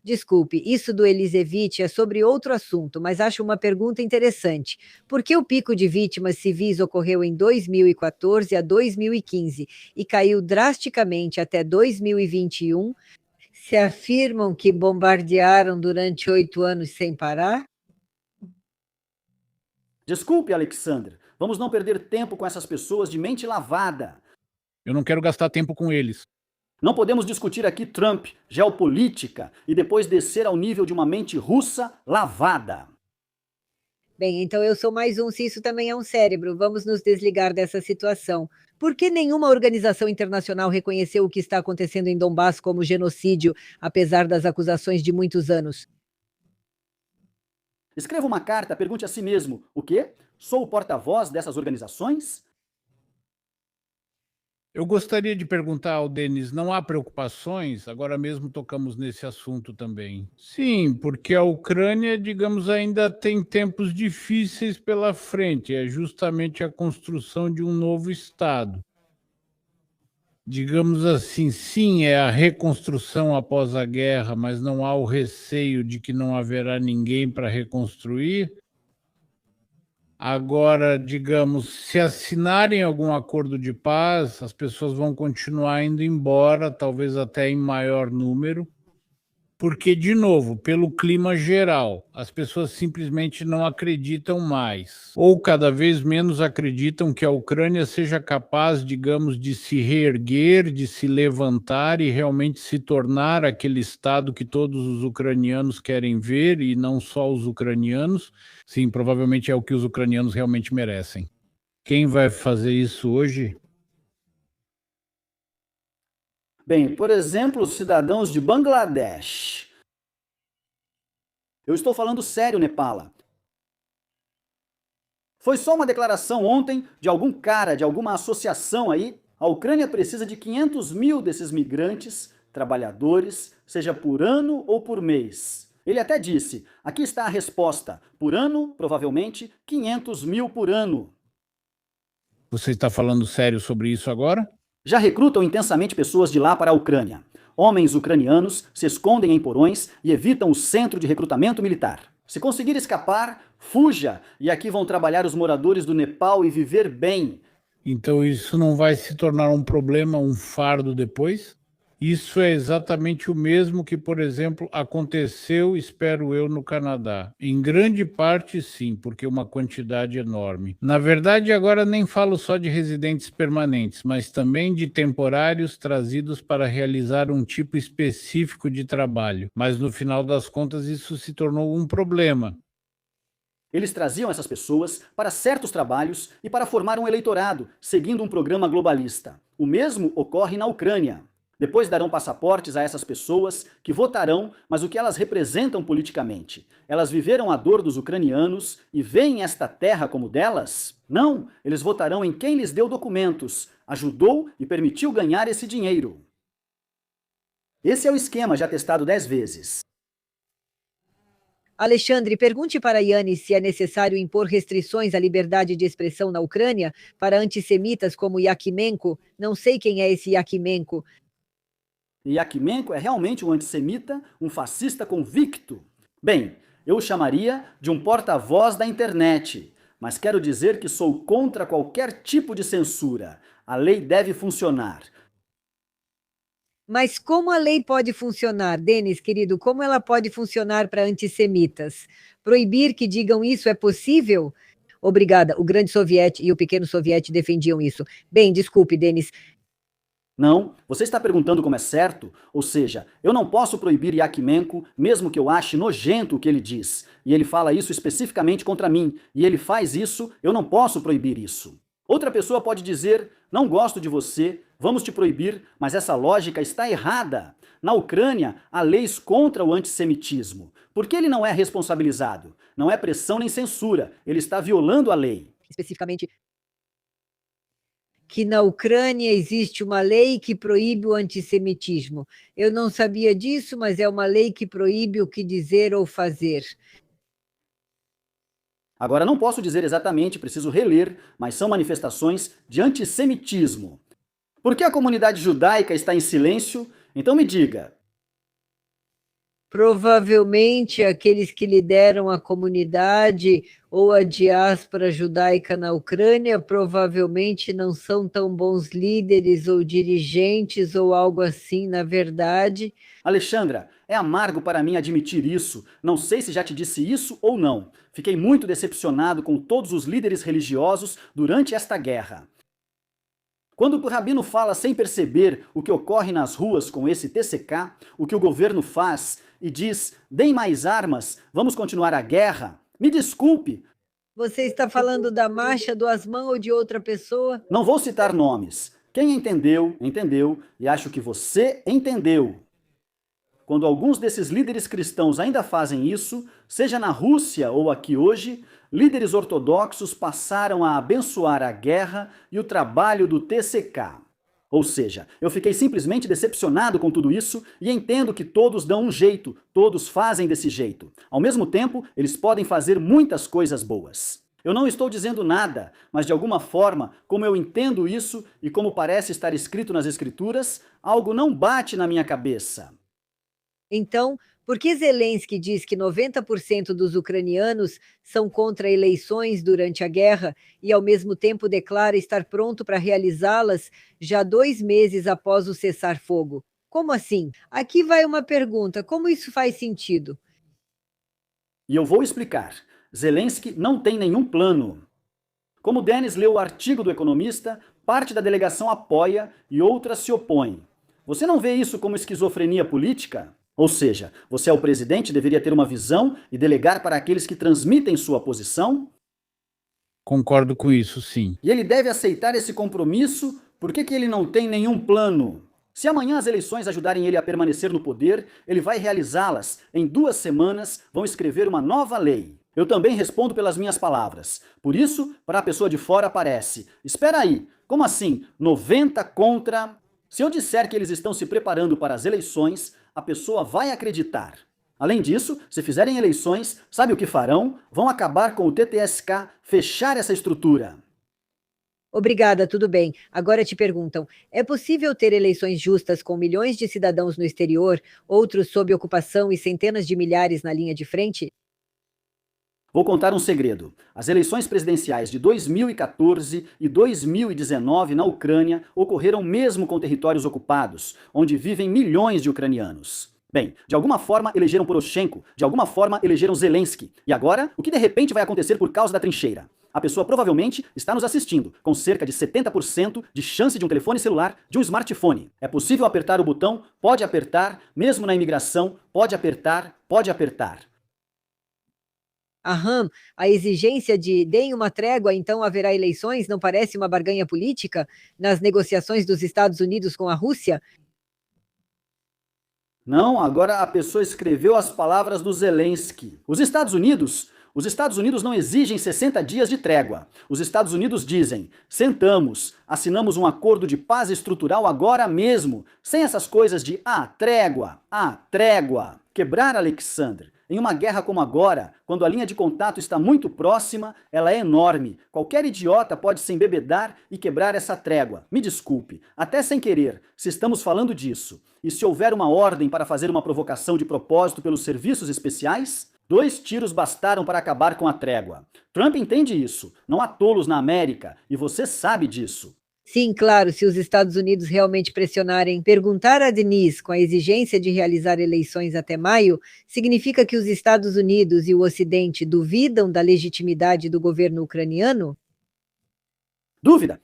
Desculpe, isso do Elisevich é sobre outro assunto, mas acho uma pergunta interessante. Por que o pico de vítimas civis ocorreu em 2014 a 2015 e caiu drasticamente até 2021? Se afirmam que bombardearam durante 8 anos sem parar? Desculpe, Alexander. Vamos não perder tempo com essas pessoas de mente lavada. Eu não quero gastar tempo com eles. Não podemos discutir aqui Trump, geopolítica, e depois descer ao nível de uma mente russa lavada. Bem, então eu sou mais um, se isso também é um cérebro. Vamos nos desligar dessa situação. Por que nenhuma organização internacional reconheceu o que está acontecendo em Donbass como genocídio, apesar das acusações de muitos anos? Escreva uma carta, pergunte a si mesmo: o quê? Sou o porta-voz dessas organizações? Eu gostaria de perguntar ao Denis, não há preocupações? Agora mesmo tocamos nesse assunto também. Sim, porque a Ucrânia, digamos, ainda tem tempos difíceis pela frente. É justamente a construção de um novo Estado. Digamos assim, sim, é a reconstrução após a guerra, mas não há o receio de que não haverá ninguém para reconstruir. Agora, digamos, se assinarem algum acordo de paz, as pessoas vão continuar indo embora, talvez até em maior número, porque, de novo, pelo clima geral, as pessoas simplesmente não acreditam mais, ou cada vez menos acreditam que a Ucrânia seja capaz, digamos, de se reerguer, de se levantar e realmente se tornar aquele Estado que todos os ucranianos querem ver, e não só os ucranianos. Sim, provavelmente é o que os ucranianos realmente merecem. Quem vai fazer isso hoje? Bem, por exemplo, os cidadãos de Bangladesh. Eu estou falando sério, Nepala. Foi só uma declaração ontem de algum cara, de alguma associação aí. A Ucrânia precisa de 500 mil desses migrantes, trabalhadores, seja por ano ou por mês. Ele até disse, aqui está a resposta, por ano, provavelmente, 500 mil por ano. Você está falando sério sobre isso agora? Já recrutam intensamente pessoas de lá para a Ucrânia. Homens ucranianos se escondem em porões e evitam o centro de recrutamento militar. Se conseguir escapar, fuja, e aqui vão trabalhar os moradores do Nepal e viver bem. Então isso não vai se tornar um problema, um fardo depois? Isso é exatamente o mesmo que, por exemplo, aconteceu, espero eu, no Canadá. Em grande parte, sim, porque uma quantidade enorme. Na verdade, agora nem falo só de residentes permanentes, mas também de temporários trazidos para realizar um tipo específico de trabalho. Mas no final das contas, isso se tornou um problema. Eles traziam essas pessoas para certos trabalhos e para formar um eleitorado, seguindo um programa globalista. O mesmo ocorre na Ucrânia. Depois darão passaportes a essas pessoas que votarão, mas o que elas representam politicamente? Elas viveram a dor dos ucranianos e veem esta terra como delas? Não, eles votarão em quem lhes deu documentos, ajudou e permitiu ganhar esse dinheiro. Esse é o esquema já testado 10 vezes. Alexandre, pergunte para Yannis se é necessário impor restrições à liberdade de expressão na Ucrânia para antissemitas como Yakimenko. Não sei quem é esse Yakimenko. Yakimenko é realmente um antissemita, um fascista convicto. Bem, eu o chamaria de um porta-voz da internet, mas quero dizer que sou contra qualquer tipo de censura. A lei deve funcionar. Mas como a lei pode funcionar, Denis, querido? Como ela pode funcionar para antissemitas? Proibir que digam isso é possível? Obrigada. O grande soviete e o pequeno soviete defendiam isso. Bem, desculpe, Denis. Não, você está perguntando como é certo? Ou seja, eu não posso proibir Yakimenko, mesmo que eu ache nojento o que ele diz. E ele fala isso especificamente contra mim, e ele faz isso, eu não posso proibir isso. Outra pessoa pode dizer, não gosto de você, vamos te proibir, mas essa lógica está errada. Na Ucrânia, há leis contra o antissemitismo. Por que ele não é responsabilizado? Não é pressão nem censura, ele está violando a lei. Especificamente que na Ucrânia existe uma lei que proíbe o antissemitismo. Eu não sabia disso, mas é uma lei que proíbe o que dizer ou fazer. Agora não posso dizer exatamente, preciso reler, mas são manifestações de antissemitismo. Por que a comunidade judaica está em silêncio? Então me diga. Provavelmente aqueles que lideram a comunidade ou a diáspora judaica na Ucrânia provavelmente não são tão bons líderes ou dirigentes ou algo assim, na verdade. Alexandra, é amargo para mim admitir isso. Não sei se já te disse isso ou não. Fiquei muito decepcionado com todos os líderes religiosos durante esta guerra. Quando o rabino fala sem perceber o que ocorre nas ruas com esse TCK, o que o governo faz e diz, deem mais armas, vamos continuar a guerra, me desculpe. Você está falando da marcha do Asman ou de outra pessoa? Não vou citar nomes. Quem entendeu, entendeu, e acho que você entendeu. Quando alguns desses líderes cristãos ainda fazem isso, seja na Rússia ou aqui hoje, líderes ortodoxos passaram a abençoar a guerra e o trabalho do TCK. Ou seja, eu fiquei simplesmente decepcionado com tudo isso e entendo que todos dão um jeito, todos fazem desse jeito. Ao mesmo tempo, eles podem fazer muitas coisas boas. Eu não estou dizendo nada, mas de alguma forma, como eu entendo isso e como parece estar escrito nas Escrituras, algo não bate na minha cabeça. Então, por que Zelensky diz que 90% dos ucranianos são contra eleições durante a guerra e, ao mesmo tempo, declara estar pronto para realizá-las já 2 meses após o cessar-fogo? Como assim? Aqui vai uma pergunta: como isso faz sentido? E eu vou explicar. Zelensky não tem nenhum plano. Como Denis leu o artigo do Economista, parte da delegação apoia e outra se opõe. Você não vê isso como esquizofrenia política? Ou seja, você é o presidente, deveria ter uma visão e delegar para aqueles que transmitem sua posição? Concordo com isso, sim. E ele deve aceitar esse compromisso? Por que ele não tem nenhum plano? Se amanhã as eleições ajudarem ele a permanecer no poder, ele vai realizá-las. Em 2 semanas, vão escrever uma nova lei. Eu também respondo pelas minhas palavras. Por isso, para a pessoa de fora parece: espera aí, como assim? 90 contra... Se eu disser que eles estão se preparando para as eleições, a pessoa vai acreditar. Além disso, se fizerem eleições, sabe o que farão? Vão acabar com o TTSK, fechar essa estrutura. Obrigada, tudo bem. Agora te perguntam: é possível ter eleições justas com milhões de cidadãos no exterior, outros sob ocupação e centenas de milhares na linha de frente? Vou contar um segredo. As eleições presidenciais de 2014 e 2019 na Ucrânia ocorreram mesmo com territórios ocupados, onde vivem milhões de ucranianos. Bem, de alguma forma elegeram Poroshenko, de alguma forma elegeram Zelensky. E agora, o que de repente vai acontecer por causa da trincheira? A pessoa provavelmente está nos assistindo, com cerca de 70% de chance de um telefone celular, de um smartphone. É possível apertar o botão, pode apertar, mesmo na imigração, pode apertar, pode apertar. Aham, a exigência de deem uma trégua, então haverá eleições, não parece uma barganha política nas negociações dos Estados Unidos com a Rússia? Não, agora a pessoa escreveu as palavras do Zelensky. Os Estados Unidos não exigem 60 dias de trégua. Os Estados Unidos dizem: sentamos, assinamos um acordo de paz estrutural agora mesmo, sem essas coisas de trégua, trégua. Quebrar, Alexander. Em uma guerra como agora, quando a linha de contato está muito próxima, ela é enorme. Qualquer idiota pode se embebedar e quebrar essa trégua. Me desculpe, até sem querer, se estamos falando disso. E se houver uma ordem para fazer uma provocação de propósito pelos serviços especiais? 2 tiros bastaram para acabar com a trégua. Trump entende isso. Não há tolos na América, e você sabe disso. Sim, claro, se os Estados Unidos realmente pressionarem, perguntar a Denise com a exigência de realizar eleições até maio, significa que os Estados Unidos e o Ocidente duvidam da legitimidade do governo ucraniano? Dúvida?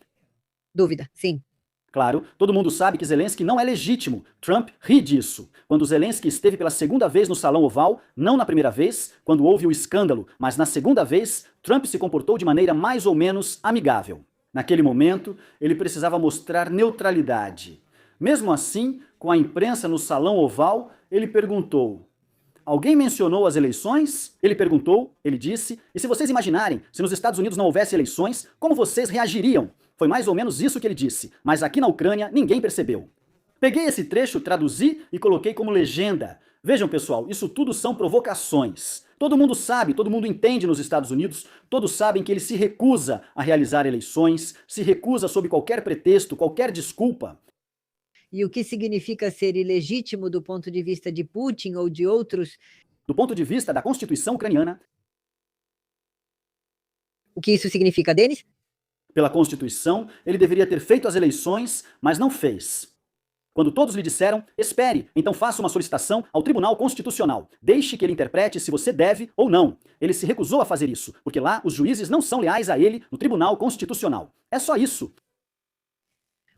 Dúvida, sim. Claro, todo mundo sabe que Zelensky não é legítimo. Trump ri disso. Quando Zelensky esteve pela 2ª vez no Salão Oval, não na primeira vez, quando houve o escândalo, mas na 2ª vez, Trump se comportou de maneira mais ou menos amigável. Naquele momento, ele precisava mostrar neutralidade. Mesmo assim, com a imprensa no Salão Oval, ele perguntou: alguém mencionou as eleições? Ele perguntou, ele disse, e se vocês imaginarem, se nos Estados Unidos não houvesse eleições, como vocês reagiriam? Foi mais ou menos isso que ele disse, mas aqui na Ucrânia ninguém percebeu. Peguei esse trecho, traduzi e coloquei como legenda. Vejam, pessoal, isso tudo são provocações. Todo mundo sabe, todo mundo entende nos Estados Unidos, todos sabem que ele se recusa a realizar eleições, se recusa sob qualquer pretexto, qualquer desculpa. E o que significa ser ilegítimo do ponto de vista de Putin ou de outros? Do ponto de vista da Constituição ucraniana, O que isso significa, Denis? pela Constituição, ele deveria ter feito as eleições, mas não fez. Quando todos lhe disseram: espere, então faça uma solicitação ao Tribunal Constitucional. Deixe que ele interprete se você deve ou não. Ele se recusou a fazer isso, porque lá os juízes não são leais a ele no Tribunal Constitucional. É só isso.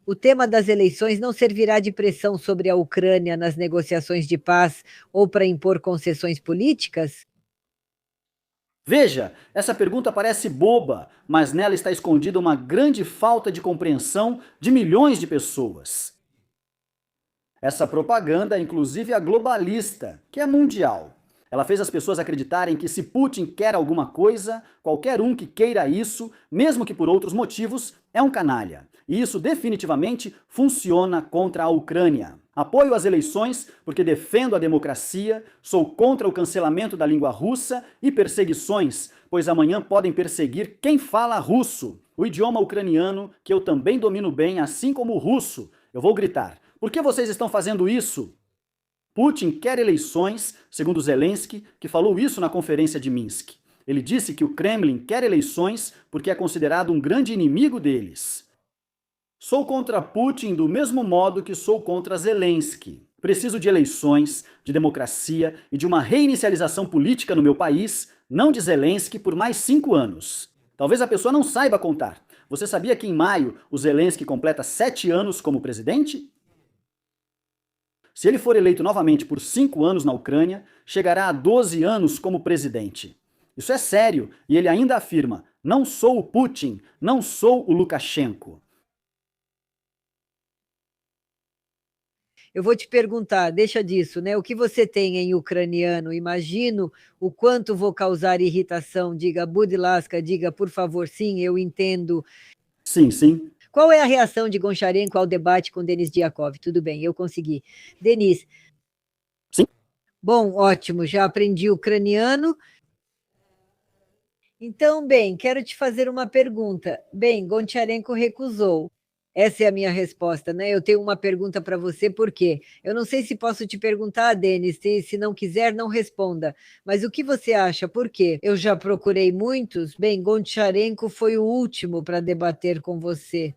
O tema das eleições não servirá de pressão sobre a Ucrânia nas negociações de paz ou para impor concessões políticas? Veja, essa pergunta parece boba, mas nela está escondida uma grande falta de compreensão de milhões de pessoas. Essa propaganda, inclusive a globalista, que é mundial. Ela fez as pessoas acreditarem que se Putin quer alguma coisa, qualquer um que queira isso, mesmo que por outros motivos, é um canalha. E isso definitivamente funciona contra a Ucrânia. Apoio as eleições porque defendo a democracia, sou contra o cancelamento da língua russa e perseguições, pois amanhã podem perseguir quem fala russo, o idioma ucraniano que eu também domino bem, assim como o russo. Eu vou gritar: por que vocês estão fazendo isso? Putin quer eleições, segundo Zelensky, que falou isso na conferência de Minsk. Ele disse que o Kremlin quer eleições porque é considerado um grande inimigo deles. Sou contra Putin do mesmo modo que sou contra Zelensky. Preciso de eleições, de democracia e de uma reinicialização política no meu país, não de Zelensky por mais 5 anos. Talvez a pessoa não saiba contar. Você sabia que em maio o Zelensky completa 7 anos como presidente? Se ele for eleito novamente por 5 anos na Ucrânia, chegará a 12 anos como presidente. Isso é sério, e ele ainda afirma: não sou o Putin, não sou o Lukashenko. Eu vou te perguntar, deixa disso, né? O que você tem em ucraniano? Imagino o quanto vou causar irritação. Diga, Budilaska, diga, por favor, sim, eu entendo. Sim, sim. Qual é a reação de Goncharenko ao debate com Denis Diakov? Tudo bem, eu consegui. Denis. Sim. Bom, ótimo, já aprendi ucraniano. Então, bem, quero te fazer uma pergunta. Bem, Goncharenko recusou. Essa é a minha resposta, né? Eu tenho uma pergunta para você, por quê? Eu não sei se posso te perguntar, Denis, se não quiser, não responda. Mas o que você acha? Por quê? Eu já procurei muitos. Bem, Goncharenko foi o último para debater com você.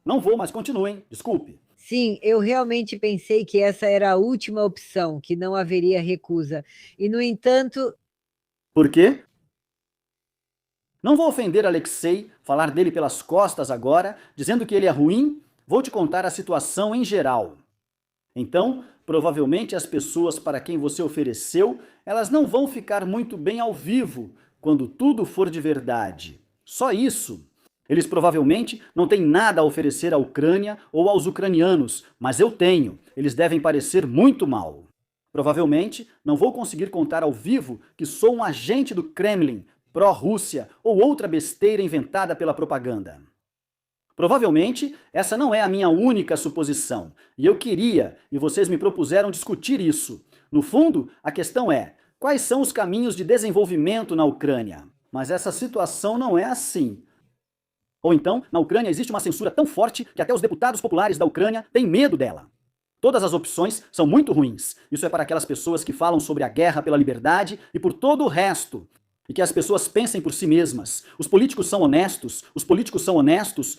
Não vou, mas continuem, desculpe. Sim, eu realmente pensei que essa era a última opção, que não haveria recusa. E, no entanto... Por quê? Não vou ofender Alexei, falar dele pelas costas agora, dizendo que ele é ruim. Vou te contar a situação em geral. Então, provavelmente as pessoas para quem você ofereceu, elas não vão ficar muito bem ao vivo, quando tudo for de verdade. Só isso. Eles provavelmente não têm nada a oferecer à Ucrânia ou aos ucranianos, mas eu tenho. Eles devem parecer muito mal. Provavelmente não vou conseguir contar ao vivo que sou um agente do Kremlin, pró-Rússia ou outra besteira inventada pela propaganda. Provavelmente, essa não é a minha única suposição, e eu queria, e vocês me propuseram discutir isso. No fundo, a questão é: quais são os caminhos de desenvolvimento na Ucrânia? Mas essa situação não é assim. Ou então, na Ucrânia existe uma censura tão forte que até os deputados populares da Ucrânia têm medo dela. Todas as opções são muito ruins. Isso é para aquelas pessoas que falam sobre a guerra pela liberdade e por todo o resto. E que as pessoas pensem por si mesmas. Os políticos são honestos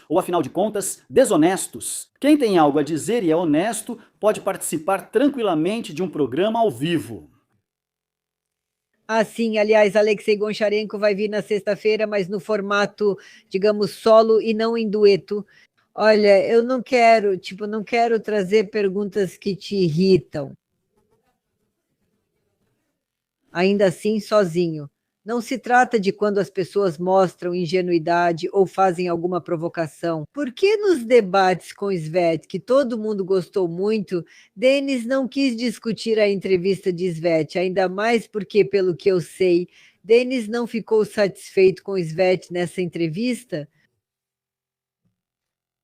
ou, afinal de contas, desonestos. Quem tem algo a dizer e é honesto pode participar tranquilamente de um programa ao vivo. Ah, sim, aliás, Alexei Goncharenko vai vir na sexta-feira, mas no formato, digamos, solo e não em dueto. Olha, eu não quero trazer perguntas que te irritam. Ainda assim, sozinho. Não se trata de quando as pessoas mostram ingenuidade ou fazem alguma provocação. Por que nos debates com Sveti, que todo mundo gostou muito, Denis não quis discutir a entrevista de Sveti, ainda mais porque, pelo que eu sei, Denis não ficou satisfeito com Sveti nessa entrevista?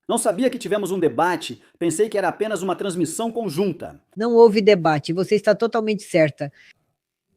Não sabia que tivemos um debate, pensei que era apenas uma transmissão conjunta. Não houve debate, você está totalmente certa.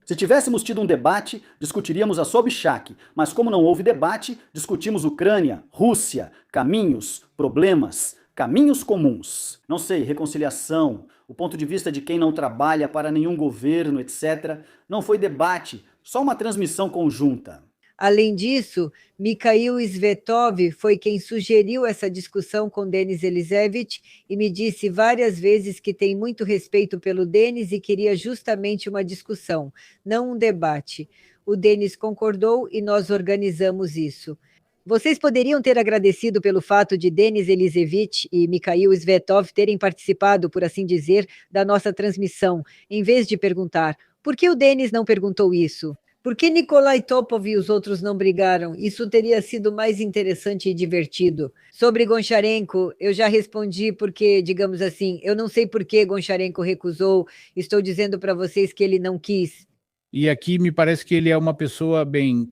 Se tivéssemos tido um debate, discutiríamos a Sobchak, mas como não houve debate, discutimos Ucrânia, Rússia, caminhos, problemas, caminhos comuns. Não sei, reconciliação, o ponto de vista de quem não trabalha para nenhum governo, etc. Não foi debate, só uma transmissão conjunta. Além disso, Mikhail Svetov foi quem sugeriu essa discussão com Denis Elisevich e me disse várias vezes que tem muito respeito pelo Denis e queria justamente uma discussão, não um debate. O Denis concordou e nós organizamos isso. Vocês poderiam ter agradecido pelo fato de Denis Elisevich e Mikhail Svetov terem participado, por assim dizer, da nossa transmissão, em vez de perguntar: por que o Denis não perguntou isso? Por que Nikolai Topov e os outros não brigaram? Isso teria sido mais interessante e divertido. Sobre Goncharenko, eu já respondi porque, digamos assim, eu não sei por que Goncharenko recusou, estou dizendo para vocês que ele não quis. E aqui me parece que ele é uma pessoa bem,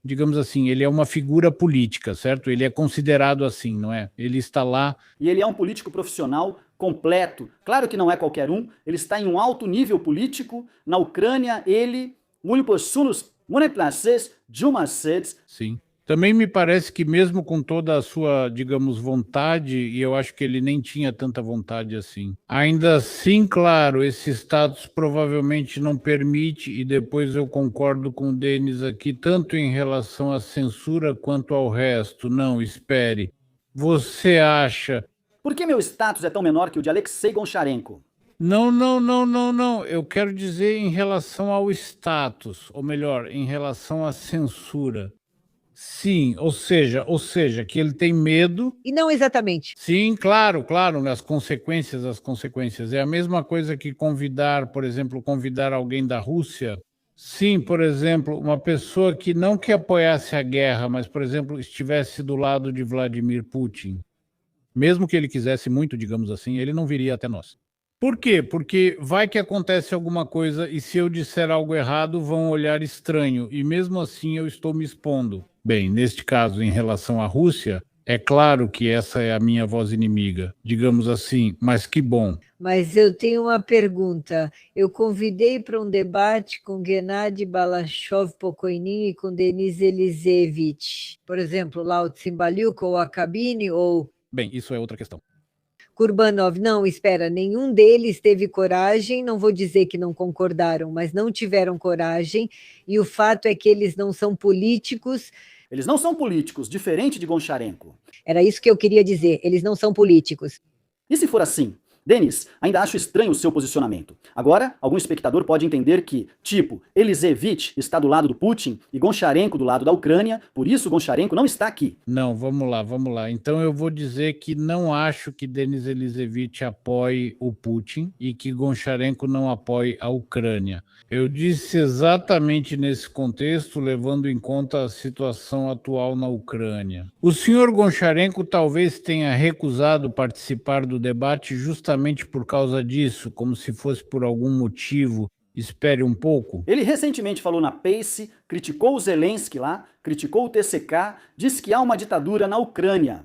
digamos assim, ele é uma figura política, certo? Ele é considerado assim, não é? Ele está lá... E ele é um político profissional completo. Claro que não é qualquer um, ele está em um alto nível político. Na Ucrânia, ele... Sim. Também me parece que mesmo com toda a sua, digamos, vontade, e eu acho que ele nem tinha tanta vontade assim, ainda assim, claro, esse status provavelmente não permite, e depois eu concordo com o Denis aqui, tanto em relação à censura quanto ao resto. Não, espere. Você acha... Por que meu status é tão menor que o de Alexei Goncharenko? Não. Eu quero dizer em relação ao status, ou melhor, em relação à censura. Sim, ou seja, que ele tem medo. E não exatamente. Sim, claro, as consequências. É a mesma coisa que convidar, por exemplo, convidar alguém da Rússia. Sim, por exemplo, uma pessoa que não que apoiasse a guerra, mas, por exemplo, estivesse do lado de Vladimir Putin. Mesmo que ele quisesse muito, digamos assim, ele não viria até nós. Por quê? Porque vai que acontece alguma coisa e se eu disser algo errado, vão olhar estranho, e mesmo assim eu estou me expondo. Bem, neste caso, em relação à Rússia, é claro que essa é a minha voz inimiga, digamos assim, mas que bom. Mas eu tenho uma pergunta. Eu convidei para um debate com Gennady Balashov-Pokoinin e com Denis Elisevich. Por exemplo, lá o Tsimbaliuk ou a Cabine ou... Bem, isso é outra questão. Kurbanov, não, espera, nenhum deles teve coragem, não vou dizer que não concordaram, mas não tiveram coragem, e o fato é que eles não são políticos. Eles não são políticos, diferente de Goncharenko. Era isso que eu queria dizer, eles não são políticos. E se for assim? Denis, ainda acho estranho o seu posicionamento. Agora, algum espectador pode entender que, tipo, Elisevich está do lado do Putin e Goncharenko do lado da Ucrânia, por isso Goncharenko não está aqui. Não, vamos lá. Então eu vou dizer que não acho que Denis Elisevich apoie o Putin e que Goncharenko não apoie a Ucrânia. Eu disse exatamente nesse contexto, levando em conta a situação atual na Ucrânia. O senhor Goncharenko talvez tenha recusado participar do debate justamente por causa disso, como se fosse por algum motivo. Espere um pouco. Ele recentemente falou na Pace, criticou o Zelensky lá, criticou o TCK, disse que há uma ditadura na Ucrânia.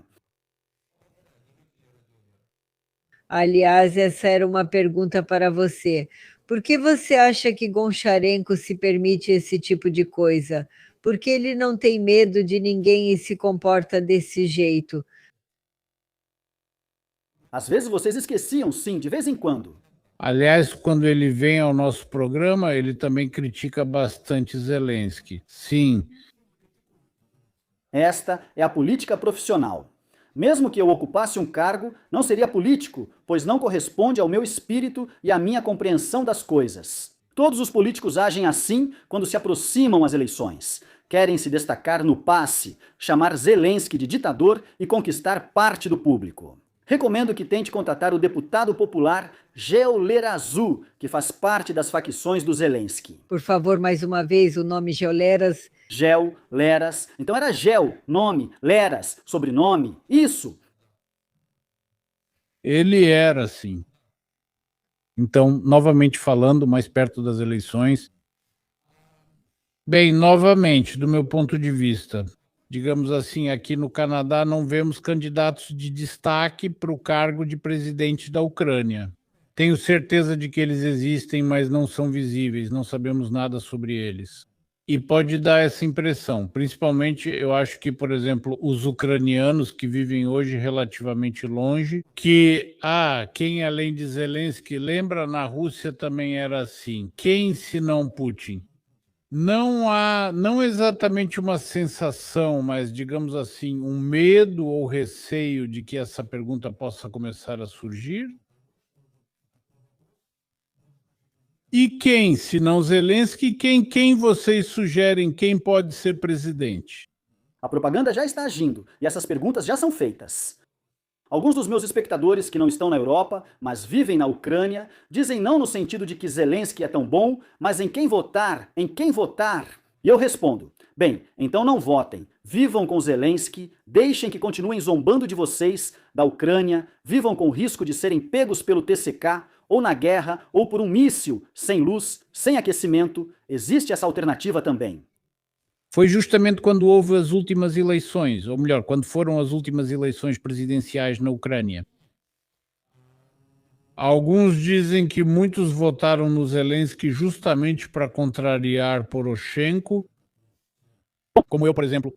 Aliás, essa era uma pergunta para você. Por que você acha que Goncharenko se permite esse tipo de coisa? Por que ele não tem medo de ninguém e se comporta desse jeito? Às vezes vocês esqueciam, sim, de vez em quando. Aliás, quando ele vem ao nosso programa, ele também critica bastante Zelensky. Sim. Esta é a política profissional. Mesmo que eu ocupasse um cargo, não seria político, pois não corresponde ao meu espírito e à minha compreensão das coisas. Todos os políticos agem assim quando se aproximam as eleições. Querem se destacar no passe, chamar Zelensky de ditador e conquistar parte do público. Recomendo que tente contatar o deputado popular Geo Lerazu, que faz parte das facções do Zelensky. Por favor, mais uma vez, o nome Geoleras. Gel, Leras. Então era Gel, nome, Leras, sobrenome. Isso. Ele era assim. Então, novamente falando, mais perto das eleições. Bem, novamente, do meu ponto de vista, digamos assim, aqui no Canadá não vemos candidatos de destaque para o cargo de presidente da Ucrânia. Tenho certeza de que eles existem, mas não são visíveis, não sabemos nada sobre eles. E pode dar essa impressão, principalmente eu acho que, por exemplo, os ucranianos que vivem hoje relativamente longe, que, quem além de Zelensky, lembra, na Rússia também era assim, quem se não Putin? Não há, não exatamente uma sensação, mas digamos assim, um medo ou receio de que essa pergunta possa começar a surgir? E quem, se não Zelensky, quem vocês sugerem, quem pode ser presidente? A propaganda já está agindo e essas perguntas já são feitas. Alguns dos meus espectadores que não estão na Europa, mas vivem na Ucrânia, dizem não no sentido de que Zelensky é tão bom, mas em quem votar, em quem votar. E eu respondo, bem, então não votem, vivam com Zelensky, deixem que continuem zombando de vocês, da Ucrânia, vivam com o risco de serem pegos pelo TCK, ou na guerra, ou por um míssil, sem luz, sem aquecimento, existe essa alternativa também. Foi justamente quando houve as últimas eleições, ou melhor, quando foram as últimas eleições presidenciais na Ucrânia. Alguns dizem que muitos votaram no Zelensky justamente para contrariar Poroshenko, como eu, por exemplo.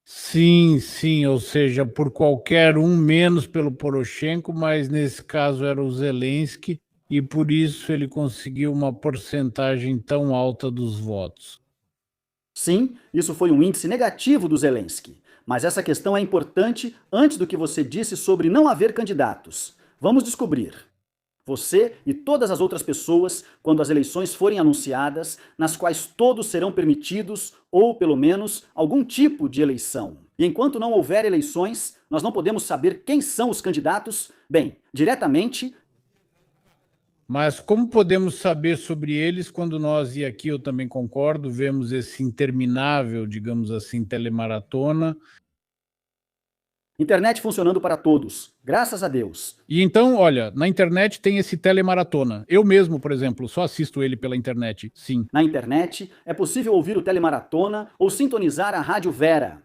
Sim, sim, ou seja, por qualquer um, menos pelo Poroshenko, mas nesse caso era o Zelensky, e por isso ele conseguiu uma porcentagem tão alta dos votos. Sim, isso foi um índice negativo do Zelensky. Mas essa questão é importante antes do que você disse sobre não haver candidatos. Vamos descobrir. Você e todas as outras pessoas, quando as eleições forem anunciadas, nas quais todos serão permitidos, ou pelo menos algum tipo de eleição. E enquanto não houver eleições, nós não podemos saber quem são os candidatos, bem, diretamente. Mas como podemos saber sobre eles quando nós, e aqui eu também concordo, vemos esse interminável, digamos assim, telemaratona? Internet funcionando para todos, graças a Deus. E então, olha, na internet tem esse telemaratona. Eu mesmo, por exemplo, só assisto ele pela internet, sim. Na internet é possível ouvir o telemaratona ou sintonizar a Rádio Vera.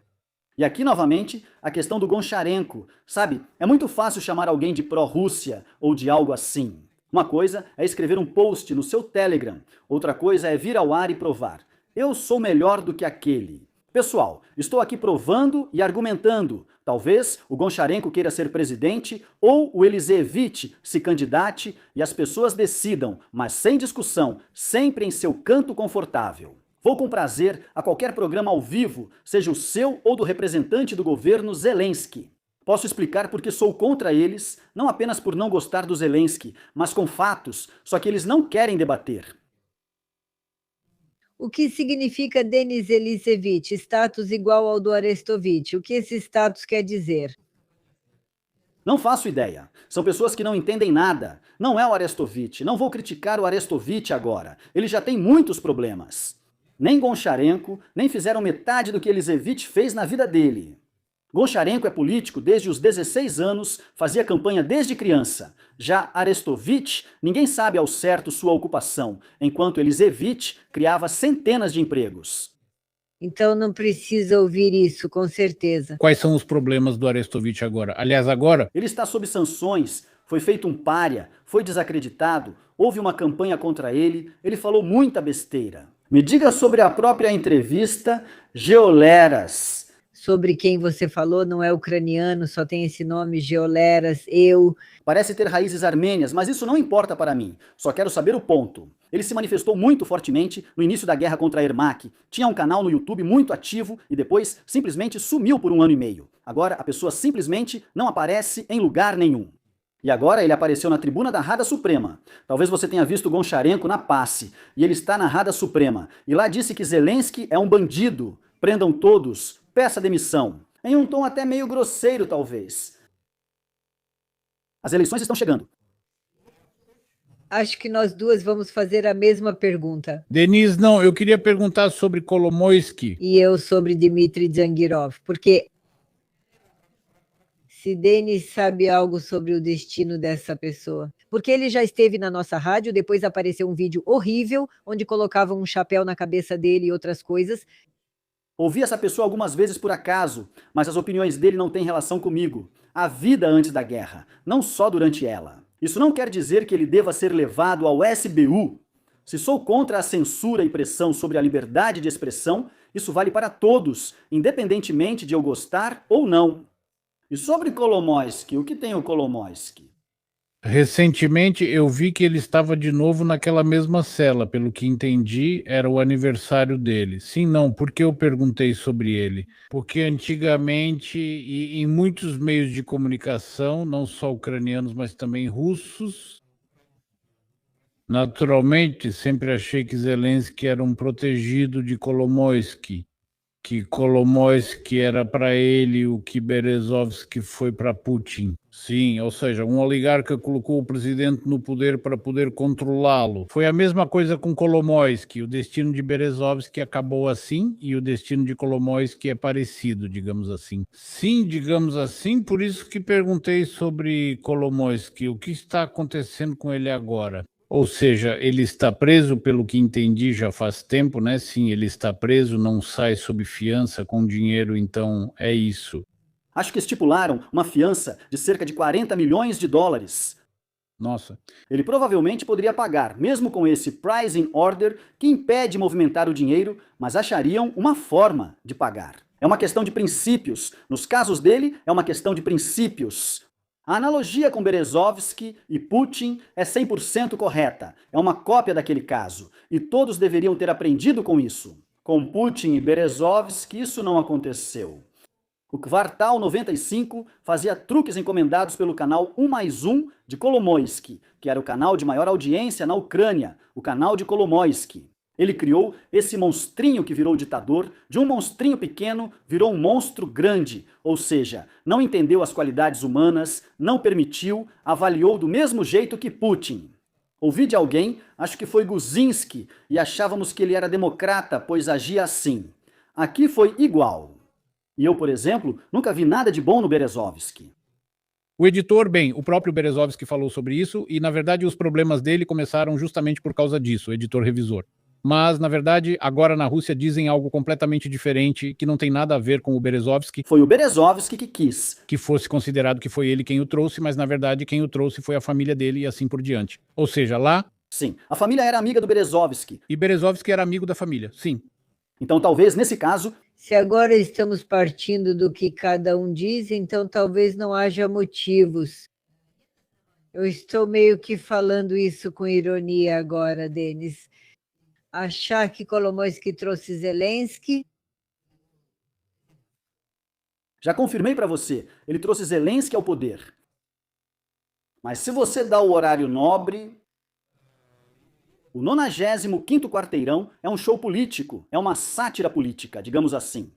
E aqui, novamente, a questão do Goncharenko. Sabe, é muito fácil chamar alguém de pró-Rússia ou de algo assim. Uma coisa é escrever um post no seu Telegram, outra coisa é vir ao ar e provar. Eu sou melhor do que aquele. Pessoal, estou aqui provando e argumentando. Talvez o Goncharenko queira ser presidente ou o Eliseevich se candidate e as pessoas decidam, mas sem discussão, sempre em seu canto confortável. Vou com prazer a qualquer programa ao vivo, seja o seu ou do representante do governo Zelensky. Posso explicar porque sou contra eles, não apenas por não gostar do Zelensky, mas com fatos, só que eles não querem debater. O que significa Denis Eliseevich, status igual ao do Arestovich? O que esse status quer dizer? Não faço ideia. São pessoas que não entendem nada. Não é o Arestovich. Não vou criticar o Arestovich agora. Ele já tem muitos problemas. Nem Goncharenko, nem fizeram metade do que Eliseevich fez na vida dele. Goncharenko é político desde os 16 anos, fazia campanha desde criança. Já Arestovich, ninguém sabe ao certo sua ocupação, enquanto Eliseevich criava centenas de empregos. Então não precisa ouvir isso, com certeza. Quais são os problemas do Arestovich agora? Aliás, agora, Ele está sob sanções, foi feito um pária, foi desacreditado, houve uma campanha contra ele, ele falou muita besteira. Me diga sobre a própria entrevista Geoleras. Sobre quem você falou, não é ucraniano, só tem esse nome, Geoleras, Parece ter raízes armênias, mas isso não importa para mim. Só quero saber o ponto. Ele se manifestou muito fortemente no início da guerra contra a Ermak. Tinha um canal no YouTube muito ativo e depois simplesmente sumiu por 1 ano e meio. Agora a pessoa simplesmente não aparece em lugar nenhum. E agora ele apareceu na tribuna da Rada Suprema. Talvez você tenha visto Goncharenko na passe. E ele está na Rada Suprema. E lá disse que Zelensky é um bandido. Prendam todos. Peça demissão. Em um tom até meio grosseiro, talvez. As eleições estão chegando. Acho que nós duas vamos fazer a mesma pergunta. Denise, não, eu queria perguntar sobre Kolomoisky. E eu sobre Dmitry Dzangirov, porque se Denis sabe algo sobre o destino dessa pessoa. Porque ele já esteve na nossa rádio, depois apareceu um vídeo horrível, onde colocavam um chapéu na cabeça dele e outras coisas. Ouvi essa pessoa algumas vezes por acaso, mas as opiniões dele não têm relação comigo. A vida antes da guerra, não só durante ela. Isso não quer dizer que ele deva ser levado ao SBU. Se sou contra a censura e pressão sobre a liberdade de expressão, isso vale para todos, independentemente de eu gostar ou não. E sobre Kolomoisky, o que tem o Kolomoisky? Recentemente eu vi que ele estava de novo naquela mesma cela, pelo que entendi, era o aniversário dele. Sim, não, por que eu perguntei sobre ele? Porque antigamente, e em muitos meios de comunicação, não só ucranianos, mas também russos, naturalmente, sempre achei que Zelensky era um protegido de Kolomoisky, que Kolomoisky era para ele o que Berezovsky foi para Putin. Sim, ou seja, um oligarca colocou o presidente no poder para poder controlá-lo. Foi a mesma coisa com Kolomoisky. O destino de Berezovsky acabou assim e o destino de Kolomoisky é parecido, digamos assim. Sim, digamos assim, por isso que perguntei sobre Kolomoisky. O que está acontecendo com ele agora? Ou seja, ele está preso, pelo que entendi, já faz tempo, né? Sim, ele está preso, não sai sob fiança com dinheiro, então é isso. Acho que estipularam uma fiança de cerca de 40 milhões de dólares. Nossa. Ele provavelmente poderia pagar, mesmo com esse pricing order que impede movimentar o dinheiro, mas achariam uma forma de pagar. É uma questão de princípios. Nos casos dele, é uma questão de princípios. A analogia com Berezovsky e Putin é 100% correta. É uma cópia daquele caso. E todos deveriam ter aprendido com isso. Com Putin e Berezovsky, isso não aconteceu. O Kvartal 95 fazia truques encomendados pelo canal 1+1 de Kolomoisky, que era o canal de maior audiência na Ucrânia, o canal de Kolomoisky. Ele criou esse monstrinho que virou ditador, de um monstrinho pequeno virou um monstro grande, ou seja, não entendeu as qualidades humanas, não permitiu, avaliou do mesmo jeito que Putin. Ouvi de alguém, acho que foi Guzinski, e achávamos que ele era democrata, pois agia assim. Aqui foi igual. E eu, por exemplo, nunca vi nada de bom no Berezovsky. O editor, bem, o próprio Berezovsky falou sobre isso, e na verdade os problemas dele começaram justamente por causa disso, o editor revisor. Mas, na verdade, agora na Rússia dizem algo completamente diferente, que não tem nada a ver com o Berezovsky. Foi o Berezovsky que quis que fosse considerado que foi ele quem o trouxe, mas na verdade quem o trouxe foi a família dele e assim por diante. Ou seja, lá... Sim, a família era amiga do Berezovsky. E Berezovsky era amigo da família, sim. Então talvez, nesse caso... Se agora estamos partindo do que cada um diz, então talvez não haja motivos. Eu estou meio que falando isso com ironia agora, Denis. Achar que Kolomoisky trouxe Zelensky... Já confirmei para você, ele trouxe Zelensky ao poder. Mas se você dá o horário nobre... O 95º Quarteirão é um show político, é uma sátira política, digamos assim.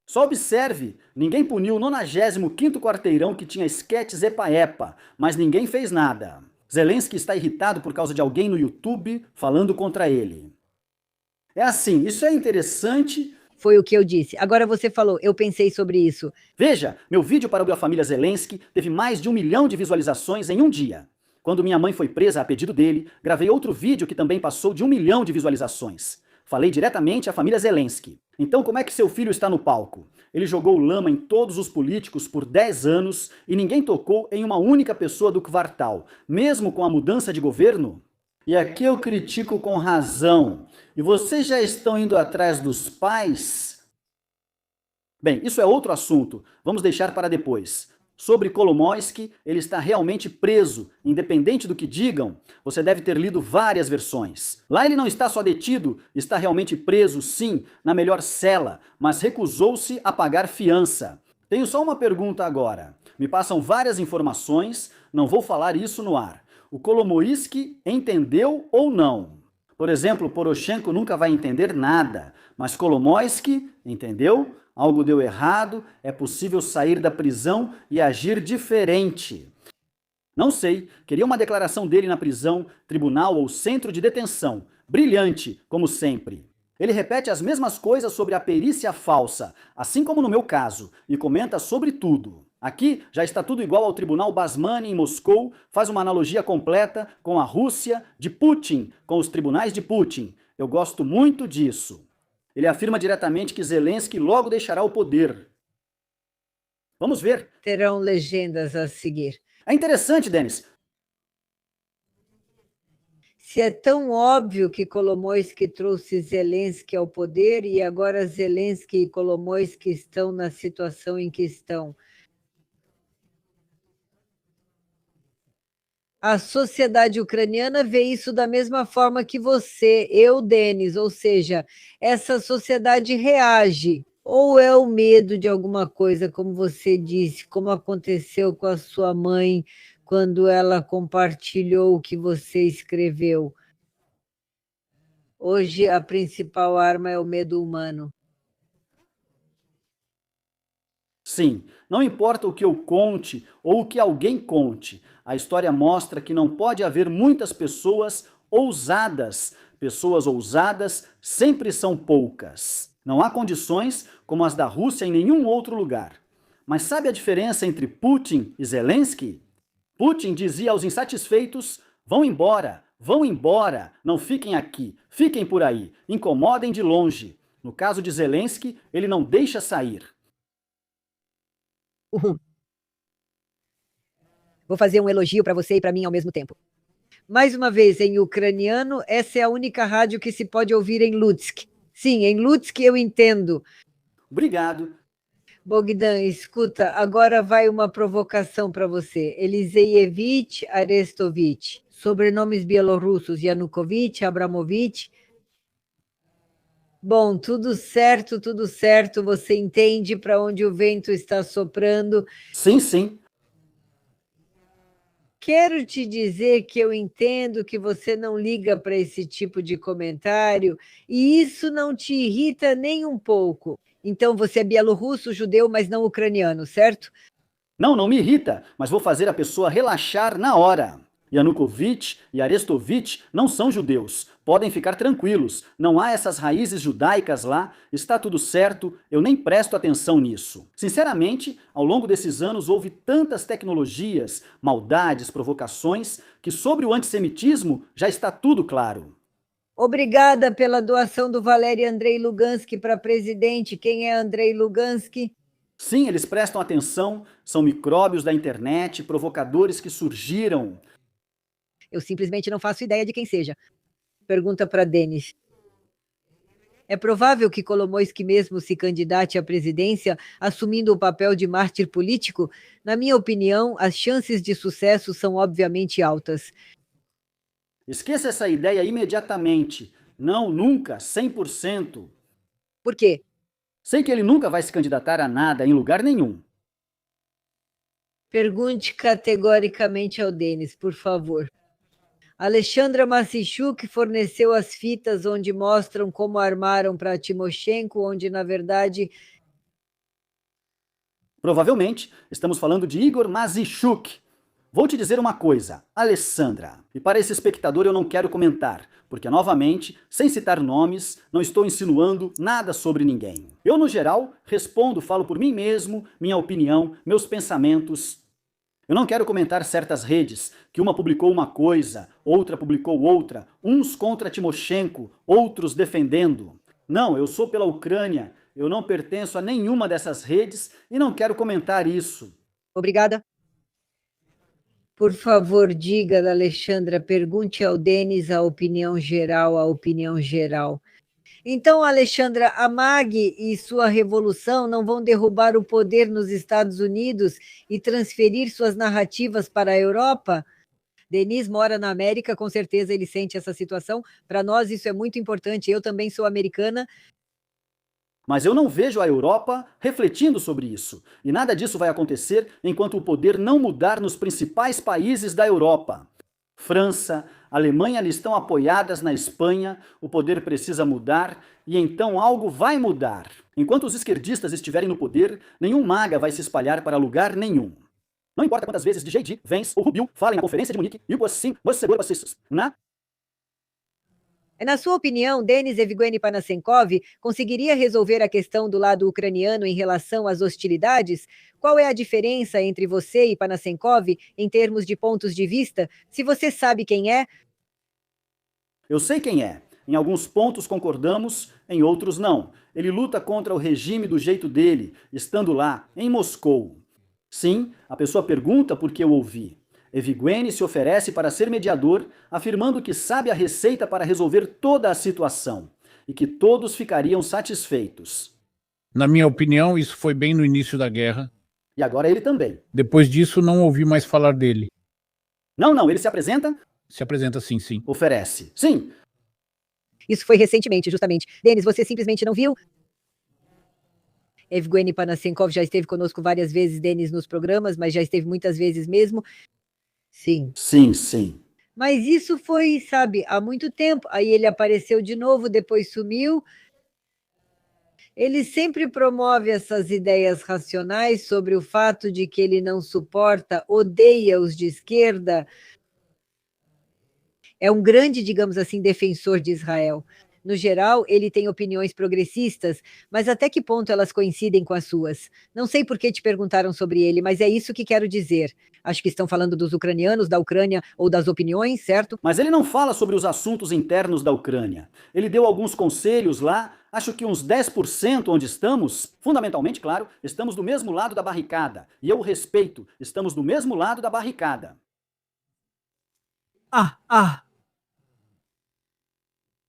Só observe, ninguém puniu o 95º Quarteirão que tinha esquetes epa-epa, mas ninguém fez nada. Zelensky está irritado por causa de alguém no YouTube falando contra ele. É assim, isso é interessante... Foi o que eu disse. Agora você falou, eu pensei sobre isso. Veja, meu vídeo para a família Zelensky teve mais de 1 milhão de visualizações em um dia. Quando minha mãe foi presa a pedido dele, gravei outro vídeo que também passou de 1 milhão de visualizações. Falei diretamente à família Zelensky. Então como é que seu filho está no palco? Ele jogou lama em todos os políticos por 10 anos e ninguém tocou em uma única pessoa do Kvartal, mesmo com a mudança de governo? E aqui eu critico com razão. E vocês já estão indo atrás dos pais? Bem, isso é outro assunto. Vamos deixar para depois. Sobre Kolomoisky, ele está realmente preso, independente do que digam. Você deve ter lido várias versões. Lá ele não está só detido, está realmente preso, sim, na melhor cela, mas recusou-se a pagar fiança. Tenho só uma pergunta agora. Me passam várias informações, não vou falar isso no ar. O Kolomoisky entendeu ou não? Por exemplo, Poroshenko nunca vai entender nada, mas Kolomoisky entendeu? Algo deu errado, é possível sair da prisão e agir diferente. Não sei, queria uma declaração dele na prisão, tribunal ou centro de detenção. Brilhante, como sempre. Ele repete as mesmas coisas sobre a perícia falsa, assim como no meu caso, e comenta sobre tudo. Aqui já está tudo igual ao tribunal Basmani em Moscou, faz uma analogia completa com a Rússia de Putin, com os tribunais de Putin. Eu gosto muito disso. Ele afirma diretamente que Zelensky logo deixará o poder. Vamos ver. Terão legendas a seguir. É interessante, Denis. Se é tão óbvio que Kolomoisky trouxe Zelensky ao poder e agora Zelensky e Kolomoisky estão na situação em que estão. A sociedade ucraniana vê isso da mesma forma que você, eu, Denis, ou seja, essa sociedade reage. Ou é o medo de alguma coisa, como você disse, como aconteceu com a sua mãe quando ela compartilhou o que você escreveu. Hoje a principal arma é o medo humano. Sim, não importa o que eu conte ou o que alguém conte, a história mostra que não pode haver muitas pessoas ousadas. Pessoas ousadas sempre são poucas. Não há condições como as da Rússia em nenhum outro lugar. Mas sabe a diferença entre Putin e Zelensky? Putin dizia aos insatisfeitos: vão embora, não fiquem aqui, fiquem por aí, incomodem de longe. No caso de Zelensky, ele não deixa sair. Vou fazer um elogio para você e para mim ao mesmo tempo. Mais uma vez, em ucraniano, essa é a única rádio que se pode ouvir em Lutsk. Sim, em Lutsk eu entendo. Obrigado. Bogdan, escuta, agora vai uma provocação para você. Eliseievich Arestovich, sobrenomes bielorrussos, Yanukovych, Abramovich. Bom, tudo certo, você entende para onde o vento está soprando. Sim, sim. Quero te dizer que eu entendo que você não liga para esse tipo de comentário e isso não te irrita nem um pouco. Então você é bielorrusso, judeu, mas não ucraniano, certo? Não me irrita, mas vou fazer a pessoa relaxar na hora. Yanukovych e Arestovich não são judeus. Podem ficar tranquilos. Não há essas raízes judaicas lá. Está tudo certo. Eu nem presto atenção nisso. Sinceramente, ao longo desses anos houve tantas tecnologias, maldades, provocações, que sobre o antissemitismo já está tudo claro. Obrigada pela doação do Valery Andrei Lugansky para presidente. Quem é Andrei Lugansky? Sim, eles prestam atenção. São micróbios da internet, provocadores que surgiram. Eu simplesmente não faço ideia de quem seja. Pergunta para Denis. É provável que Kolomoisky mesmo se candidate à presidência, assumindo o papel de mártir político? Na minha opinião, as chances de sucesso são obviamente altas. Esqueça essa ideia imediatamente. Não, nunca, 100%. Por quê? Sei que ele nunca vai se candidatar a nada em lugar nenhum. Pergunte categoricamente ao Denis, por favor. Alexandra Massichuk forneceu as fitas onde mostram como armaram para Timoshenko, onde, na verdade... Provavelmente, estamos falando de Igor Mazichuk. Vou te dizer uma coisa, Alessandra, e para esse espectador eu não quero comentar, porque, novamente, sem citar nomes, não estou insinuando nada sobre ninguém. Eu, no geral, respondo, falo por mim mesmo, minha opinião, meus pensamentos. Eu não quero comentar certas redes, que uma publicou uma coisa, outra publicou outra, uns contra Timoshenko, outros defendendo. Não, eu sou pela Ucrânia, eu não pertenço a nenhuma dessas redes e não quero comentar isso. Obrigada. Por favor, diga, Alexandra, pergunte ao Denis a opinião geral. Então, Alexandra, a MAG e sua revolução não vão derrubar o poder nos Estados Unidos e transferir suas narrativas para a Europa? Denis mora na América, com certeza ele sente essa situação. Para nós isso é muito importante, eu também sou americana. Mas eu não vejo a Europa refletindo sobre isso. E nada disso vai acontecer enquanto o poder não mudar nos principais países da Europa. França, Alemanha estão apoiadas na Espanha, o poder precisa mudar e então algo vai mudar. Enquanto os esquerdistas estiverem no poder, nenhum MAGA vai se espalhar para lugar nenhum. Não importa quantas vezes DJ, Vance ou Rubio falem na conferência de Munique, e assim, Na sua opinião, Denis Evgeny Panasenkov conseguiria resolver a questão do lado ucraniano em relação às hostilidades? Qual é a diferença entre você e Panasenkov em termos de pontos de vista? Se você sabe quem é... Eu sei quem é. Em alguns pontos concordamos, em outros não. Ele luta contra o regime do jeito dele, estando lá, em Moscou. Sim, a pessoa pergunta por que eu ouvi. Evgeny se oferece para ser mediador, afirmando que sabe a receita para resolver toda a situação e que todos ficariam satisfeitos. Na minha opinião, isso foi bem no início da guerra. E agora ele também. Depois disso, não ouvi mais falar dele. Não, ele se apresenta? Se apresenta sim. Oferece. Sim. Isso foi recentemente, justamente. Denis, você simplesmente não viu? Evgeny Panasenkov já esteve conosco várias vezes, Denis, nos programas, mas já esteve muitas vezes mesmo. Sim. Sim. Mas isso foi, sabe, há muito tempo. Aí ele apareceu de novo, depois sumiu. Ele sempre promove essas ideias racionais sobre o fato de que ele não suporta, odeia os de esquerda. É um grande, digamos assim, defensor de Israel. No geral, ele tem opiniões progressistas, mas até que ponto elas coincidem com as suas? Não sei por que te perguntaram sobre ele, mas é isso que quero dizer. Acho que estão falando dos ucranianos, da Ucrânia ou das opiniões, certo? Mas ele não fala sobre os assuntos internos da Ucrânia. Ele deu alguns conselhos lá Acho que uns 10% onde estamos, fundamentalmente, claro, estamos do mesmo lado da barricada. E eu o respeito, estamos do mesmo lado da barricada.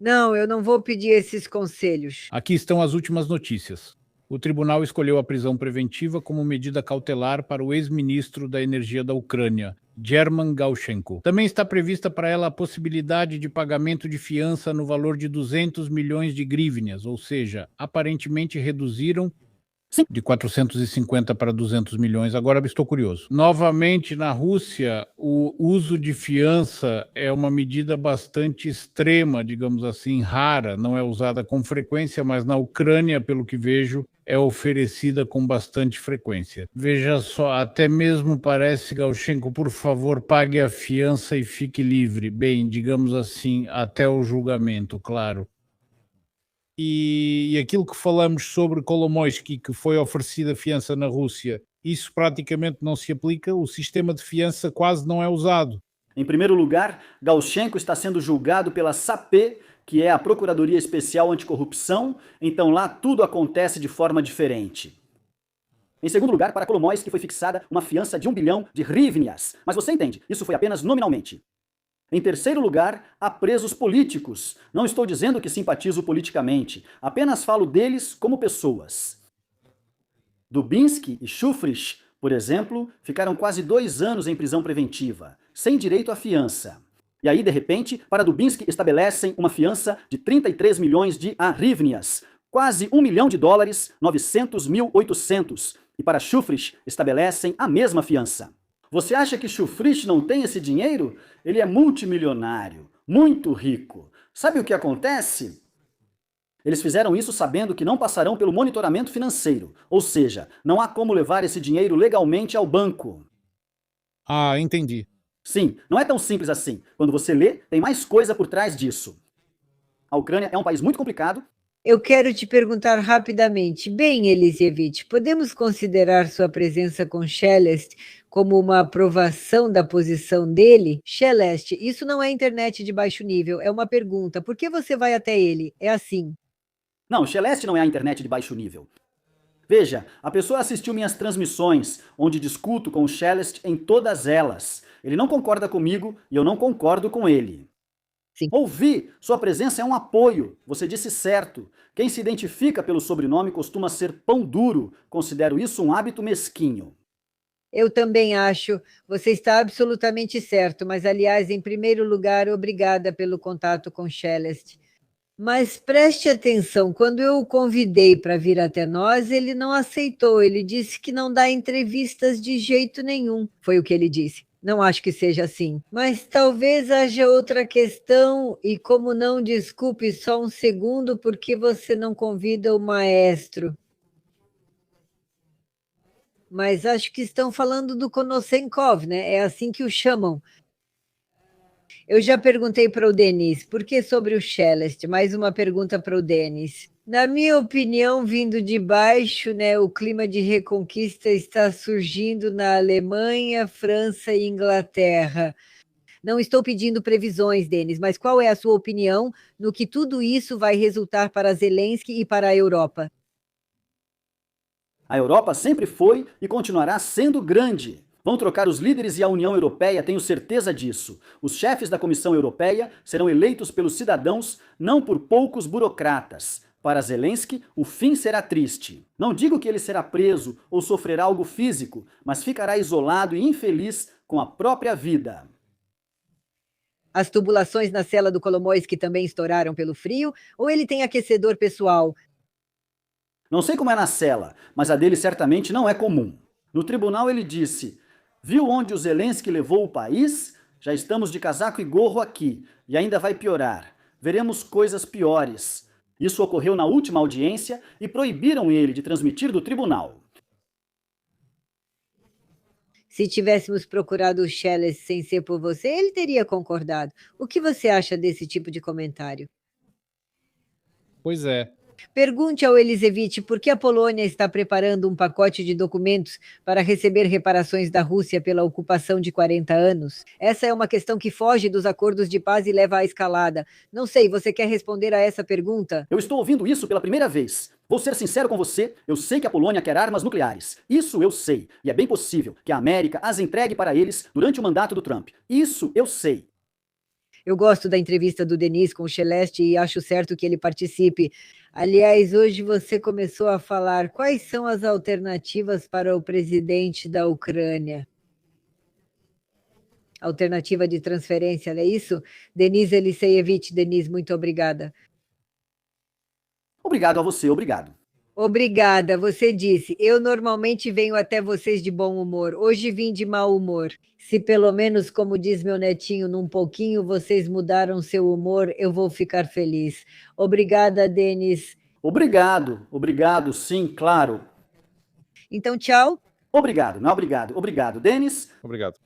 Não, eu não vou pedir esses conselhos. Aqui estão as últimas notícias. O tribunal escolheu a prisão preventiva como medida cautelar para o ex-ministro da Energia da Ucrânia, German Galchenko. Também está prevista para ela a possibilidade de pagamento de fiança no valor de 200 milhões de hryvnias, ou seja, aparentemente reduziram de 450 para 200 milhões. Agora estou curioso. Novamente, na Rússia, o uso de fiança é uma medida bastante extrema, digamos assim, rara, não é usada com frequência, mas na Ucrânia, pelo que vejo, é oferecida com bastante frequência. Veja só, até mesmo parece, Galchenko, por favor, pague a fiança e fique livre. Bem, digamos assim, até o julgamento, claro. E aquilo que falamos sobre Kolomoisky, que foi oferecida fiança na Rússia, isso praticamente não se aplica, o sistema de fiança quase não é usado. Em primeiro lugar, Galchenko está sendo julgado pela SAPE, que é a Procuradoria Especial Anticorrupção, então lá tudo acontece de forma diferente. Em segundo lugar, para Kolomoisky foi fixada uma fiança de 1 bilhão de hryvnias, mas você entende, isso foi apenas nominalmente. Em terceiro lugar, há presos políticos. Não estou dizendo que simpatizo politicamente, apenas falo deles como pessoas. Dubinsky e Shufrich, por exemplo, ficaram quase 2 anos em prisão preventiva, sem direito à fiança. E aí, de repente, para Dubinsky estabelecem uma fiança de 33 milhões de hryvnias, quase $1 milhão, 900.800, e para Shufrich estabelecem a mesma fiança. Você acha que Shufrich não tem esse dinheiro? Ele é multimilionário, muito rico. Sabe o que acontece? Eles fizeram isso sabendo que não passarão pelo monitoramento financeiro, ou seja, não há como levar esse dinheiro legalmente ao banco. Ah, entendi. Sim, não é tão simples assim. Quando você lê, tem mais coisa por trás disso. A Ucrânia é um país muito complicado. Eu quero te perguntar rapidamente. Bem, Elisevich, podemos considerar sua presença com Shelest como uma aprovação da posição dele? Shelest, isso não é internet de baixo nível, é uma pergunta. Por que você vai até ele? É assim. Não, Shelest não é a internet de baixo nível. Veja, a pessoa assistiu minhas transmissões, onde discuto com o Shelest em todas elas. Ele não concorda comigo e eu não concordo com ele. Sim. Ouvi, sua presença é um apoio, você disse certo. Quem se identifica pelo sobrenome costuma ser pão duro, considero isso um hábito mesquinho. Eu também acho, você está absolutamente certo, mas aliás, em primeiro lugar, obrigada pelo contato com Shelest. Mas preste atenção, quando eu o convidei para vir até nós, ele não aceitou, ele disse que não dá entrevistas de jeito nenhum, foi o que ele disse. Não acho que seja assim, mas talvez haja outra questão, e como não, desculpe só um segundo, porque você não convida o maestro. Mas acho que estão falando do Konosenkov, né? É assim que o chamam. Eu já perguntei para o Denis, por que sobre o Shelest? Mais uma pergunta para o Denis. Na minha opinião, vindo de baixo, né, o clima de reconquista está surgindo na Alemanha, França e Inglaterra. Não estou pedindo previsões, Denis, mas qual é a sua opinião no que tudo isso vai resultar para Zelensky e para a Europa? A Europa sempre foi e continuará sendo grande. Vão trocar os líderes e a União Europeia, tenho certeza disso. Os chefes da Comissão Europeia serão eleitos pelos cidadãos, não por poucos burocratas. Para Zelensky, o fim será triste. Não digo que ele será preso ou sofrerá algo físico, mas ficará isolado e infeliz com a própria vida. As tubulações na cela do Kolomoisky também estouraram pelo frio, ou ele tem aquecedor pessoal? Não sei como é na cela, mas a dele certamente não é comum. No tribunal ele disse: viu onde o Zelensky levou o país? Já estamos de casaco e gorro aqui, e ainda vai piorar. Veremos coisas piores. Isso ocorreu na última audiência e proibiram ele de transmitir do tribunal. Se tivéssemos procurado o Shelest sem ser por você, ele teria concordado. O que você acha desse tipo de comentário? Pois é. Pergunte ao Elisevich por que a Polônia está preparando um pacote de documentos para receber reparações da Rússia pela ocupação de 40 anos. Essa é uma questão que foge dos acordos de paz e leva à escalada. Não sei, você quer responder a essa pergunta? Eu estou ouvindo isso pela primeira vez. Vou ser sincero com você, eu sei que a Polônia quer armas nucleares. Isso eu sei. E é bem possível que a América as entregue para eles durante o mandato do Trump. Isso eu sei. Eu gosto da entrevista do Denis com o Celeste e acho certo que ele participe. Aliás, hoje você começou a falar quais são as alternativas para o presidente da Ucrânia. Alternativa de transferência, não é isso? Denis Eliseievich, Denis, muito obrigada. Obrigado a você, obrigado. Obrigada, você disse. Eu normalmente venho até vocês de bom humor. Hoje vim de mau humor. Se pelo menos, como diz meu netinho, num pouquinho vocês mudaram seu humor, eu vou ficar feliz. Obrigada, Denis. Obrigado, sim, claro. Então, tchau. Obrigado, não obrigado. Obrigado, Denis. Obrigado.